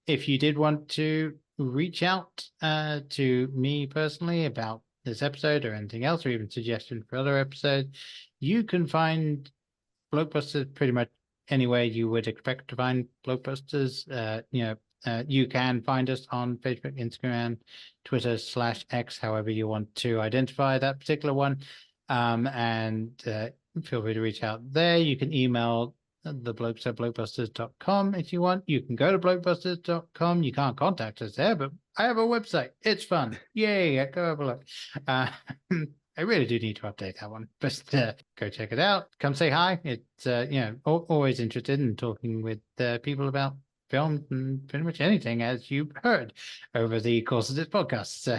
If you did want to reach out to me personally about this episode or anything else, or even suggestion for other episodes, you can find Blokebusters pretty much anywhere you would expect to find Blokebusters. You can find us on Facebook, Instagram, Twitter /X, however you want to identify that particular one. And feel free to reach out there. You can email the blokes at blokebusters.com if you want. You can go to blokebusters.com. You can't contact us there, but I have a website. It's fun. Yay, go have a look. I really do need to update that one, but go check it out. Come say hi. It's always interested in talking with people about film and pretty much anything, as you've heard over the course of this podcast. So,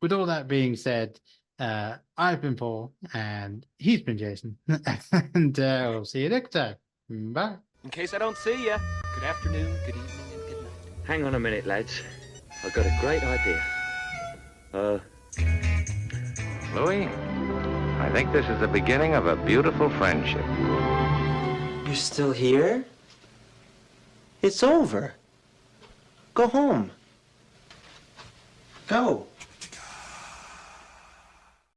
with all that being said, I've been Paul, and he's been Jason, and we'll see you next time. Bye. In case I don't see you, good afternoon, good evening, and good night. Hang on a minute, lads. I've got a great idea. Louis, I think this is the beginning of a beautiful friendship. You're still here? It's over. Go home. Go.